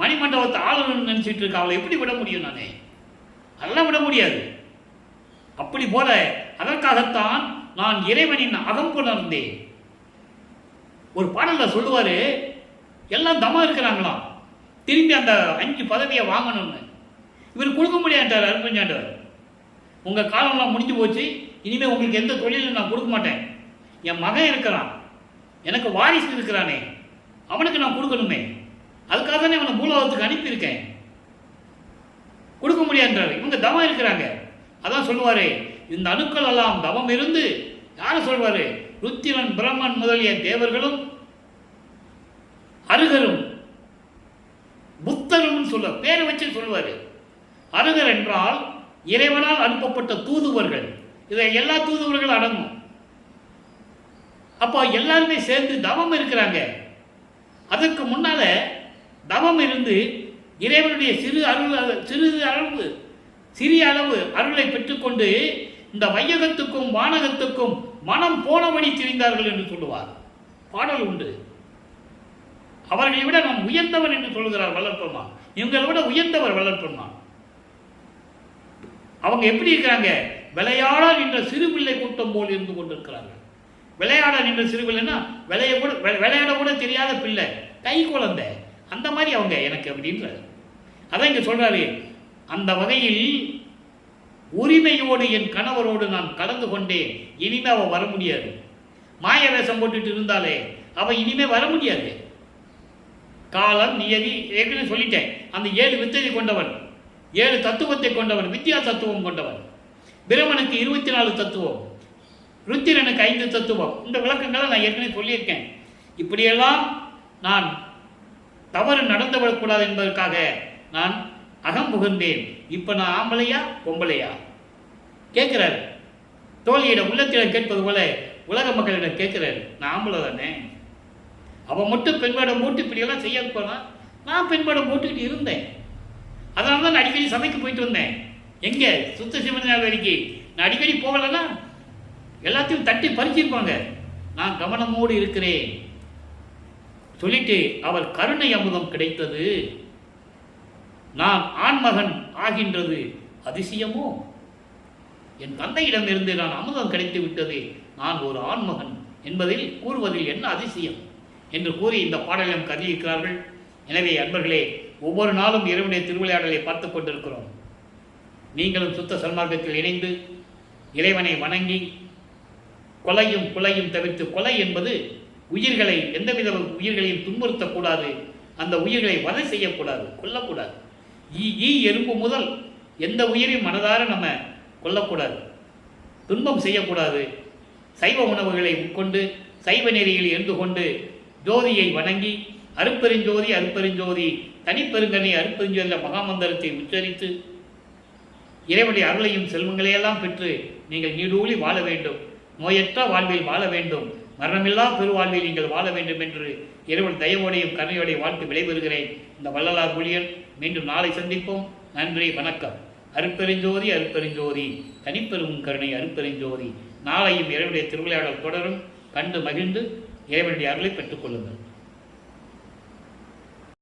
மணிமண்டபத்தை ஆளணும்னு நினைச்சிட்டு இருக்கா. அவளை எப்படி விட முடியும்? நானே அதெல்லாம் விட முடியாது. அப்படி போல அதற்காகத்தான் நான் இறைவனின் அகம் புணர்ந்தேன். ஒரு பாடல்ல சொல்லுவாரு, எல்லாம் தமம் இருக்கிறாங்களாம், திரும்பி அந்த 5 பதவியை வாங்கணும்னு. இவர் கொடுக்க முடியாட்டார் அருப்பஞ்சாண்டவர். உங்க காலம்லாம் முடிஞ்சு போச்சு, இனிமேல் உங்களுக்கு எந்த தொழிலும் நான் கொடுக்க மாட்டேன். என் மகன் இருக்கிறான், எனக்கு வாரிசு இருக்கிறானே, அவனுக்கு நான் கொடுக்கணுமே. அதுக்காக தானே அவனை மூலவத்துக்கு அனுப்பியிருக்கேன். கொடுக்க முடியாதுன்றாரு. இவங்க தவம் இருக்கிறாங்க. அதான் சொல்லுவாரு, இந்த அணுக்கள் எல்லாம் தவம் இருந்து யார சொல்வாரு, ருத்திரன் பிரம்மன் முதலிய தேவர்களும் அருகரும் புத்தரும் சொல்ல பேரை வச்சு சொல்லுவாரு. அருகர் என்றால் இறைவனால் அனுப்பப்பட்ட தூதுவர்கள். இதை எல்லா தூதுவர்களும் அடங்கும். அப்போ எல்லாருமே சேர்ந்து தவம் இருக்கிறாங்க. அதற்கு முன்னால தவம் இருந்து இறைவனுடைய சிறிய அளவு அருளை பெற்றுக்கொண்டு இந்த வையகத்துக்கும் வானகத்துக்கும் மனம் போனபடி திரிந்தார்கள் என்று சொல்லுவார். பாடல் உண்டு. அவர்களை விட நாம் உயர்ந்தவன் என்று சொல்கிறார் வளர்ப்பெருமான். இவங்களை விட உயர்ந்தவர் வளர்ப்பெருமான். அவங்க எப்படி இருக்கிறாங்க? விளையாட நின்ற சிறுபிள்ளை கூட்டம் போல் இருந்து கொண்டிருக்கிறார்கள். விளையாட நின்ற சிறுபிள்ளைன்னா விளையாட கூட தெரியாத பிள்ளை, கை குழந்தை, அந்த மாதிரி அவங்க எனக்கு அப்படின்ற. அதான் இங்கே சொல்கிறாரு, அந்த வகையில் உரிமையோடு என் கணவரோடு நான் கலந்து கொண்டேன். இனிமே அவள் வர முடியாது. மாய வேஷம் போட்டுட்டு இருந்தாலே அவள் இனிமே வர முடியாது. காலம் நியதி ஏற்கனவே சொல்லிட்டேன். அந்த 7 வித்தையை கொண்டவன், 7 தத்துவத்தை கொண்டவன், வித்யா தத்துவம் கொண்டவன். பிரமனுக்கு 24 தத்துவம், ருத்திரனுக்கு 5 தத்துவம். இந்த விளக்கங்களை நான் ஏற்கனவே சொல்லியிருக்கேன். இப்படியெல்லாம் நான் தவறு நடந்துவிடக்கூடாது என்பதற்காக நான் அகம் புகுந்தேன். இப்போ நான் ஆம்பளையா பொம்பளையா கேட்குறாரு. தோழியிடம் உள்ளத்திடம் கேட்பது போல உலக மக்களிடம் கேட்குறாரு, நான் ஆம்பளை தானே? அவன் மட்டும் பெண்பாடம் போட்டு இப்படியெல்லாம் செய்ய போனால் நான் பெண்பாடம் போட்டுக்கிட்டு இருந்தேன். அதனால தான் நான் அடிக்கடி சபைக்கு போயிட்டு வந்தேன். எங்கே சுத்த சிவனார் வரைக்கும் நான் அடிக்கடி போகலைன்னா எல்லாத்தையும் தட்டி பறிச்சிருப்பாங்க. நான் கவனமோடு இருக்கிறேன் சொல்லிட்டு அவர் கருணை அமுதம் கிடைத்தது. நான் ஆண்மகன் ஆகின்றது அதிசயமோ? என் தந்தையிடமிருந்து நான் அமுதம் கிடைத்து விட்டது, நான் ஒரு ஆண்மகன் என்பதில் கூறுவதில் என்ன அதிசயம் என்று கூறி இந்த பாடலை கருதியிருக்கிறார்கள். எனவே அன்பர்களே, ஒவ்வொரு நாளும் இறைவனுடைய திருவிளையாடலை பார்த்து கொண்டிருக்கிறோம். நீங்களும் சுத்த சன்மார்க்கத்தில் இணைந்து இறைவனை வணங்கி கொலையும் கொலையும் தவிர்த்து, கொலை என்பது உயிர்களை எந்தவித உயிர்களையும் துன்புறுத்தக்கூடாது, அந்த உயிர்களை வதை செய்யக்கூடாது, கொல்லக்கூடாது. ஈ எறும்பு முதல் எந்த உயிரையும் மனதார நம்ம கொல்லக்கூடாது, துன்பம் செய்யக்கூடாது. சைவ உணவுகளை உட்கொண்டு சைவ நெறியில் இருந்து கொண்டு ஜோதியை வணங்கி அருப்பெருஞ்சோதி அருப்பெருஞ்சோதி தனிப்பெருங்கனை அருப்பெருஞ்சோதி மகாமந்திரத்தை உச்சரித்து இறைவனுடைய அருளையும் செல்வங்களையெல்லாம் பெற்று நீங்கள் நீடூழி வாழ வேண்டும், நோயற்ற வாழ்வில் வாழ வேண்டும், மரணமில்லா பெருவாழ்வில் நீங்கள் வாழ வேண்டும் என்று இறைவன் தயவோடையும் கருணையோடையும் வாழ்த்து விடைபெறுகிறேன். இந்த வள்ளலார் ஊழியர். மீண்டும் நாளை சந்திப்போம். நன்றி, வணக்கம். அருப்பெருஞ்சோதி அருப்பெருஞ்சோதி தனிப்பெரும் கருணை அருப்பெருஞ்சோதி. நாளையும் இறைவனுடைய திருவிளையாடல் தொடரும். கண்டு மகிழ்ந்து இறைவனுடைய அருளை பெற்றுக் கொள்ளுங்கள்.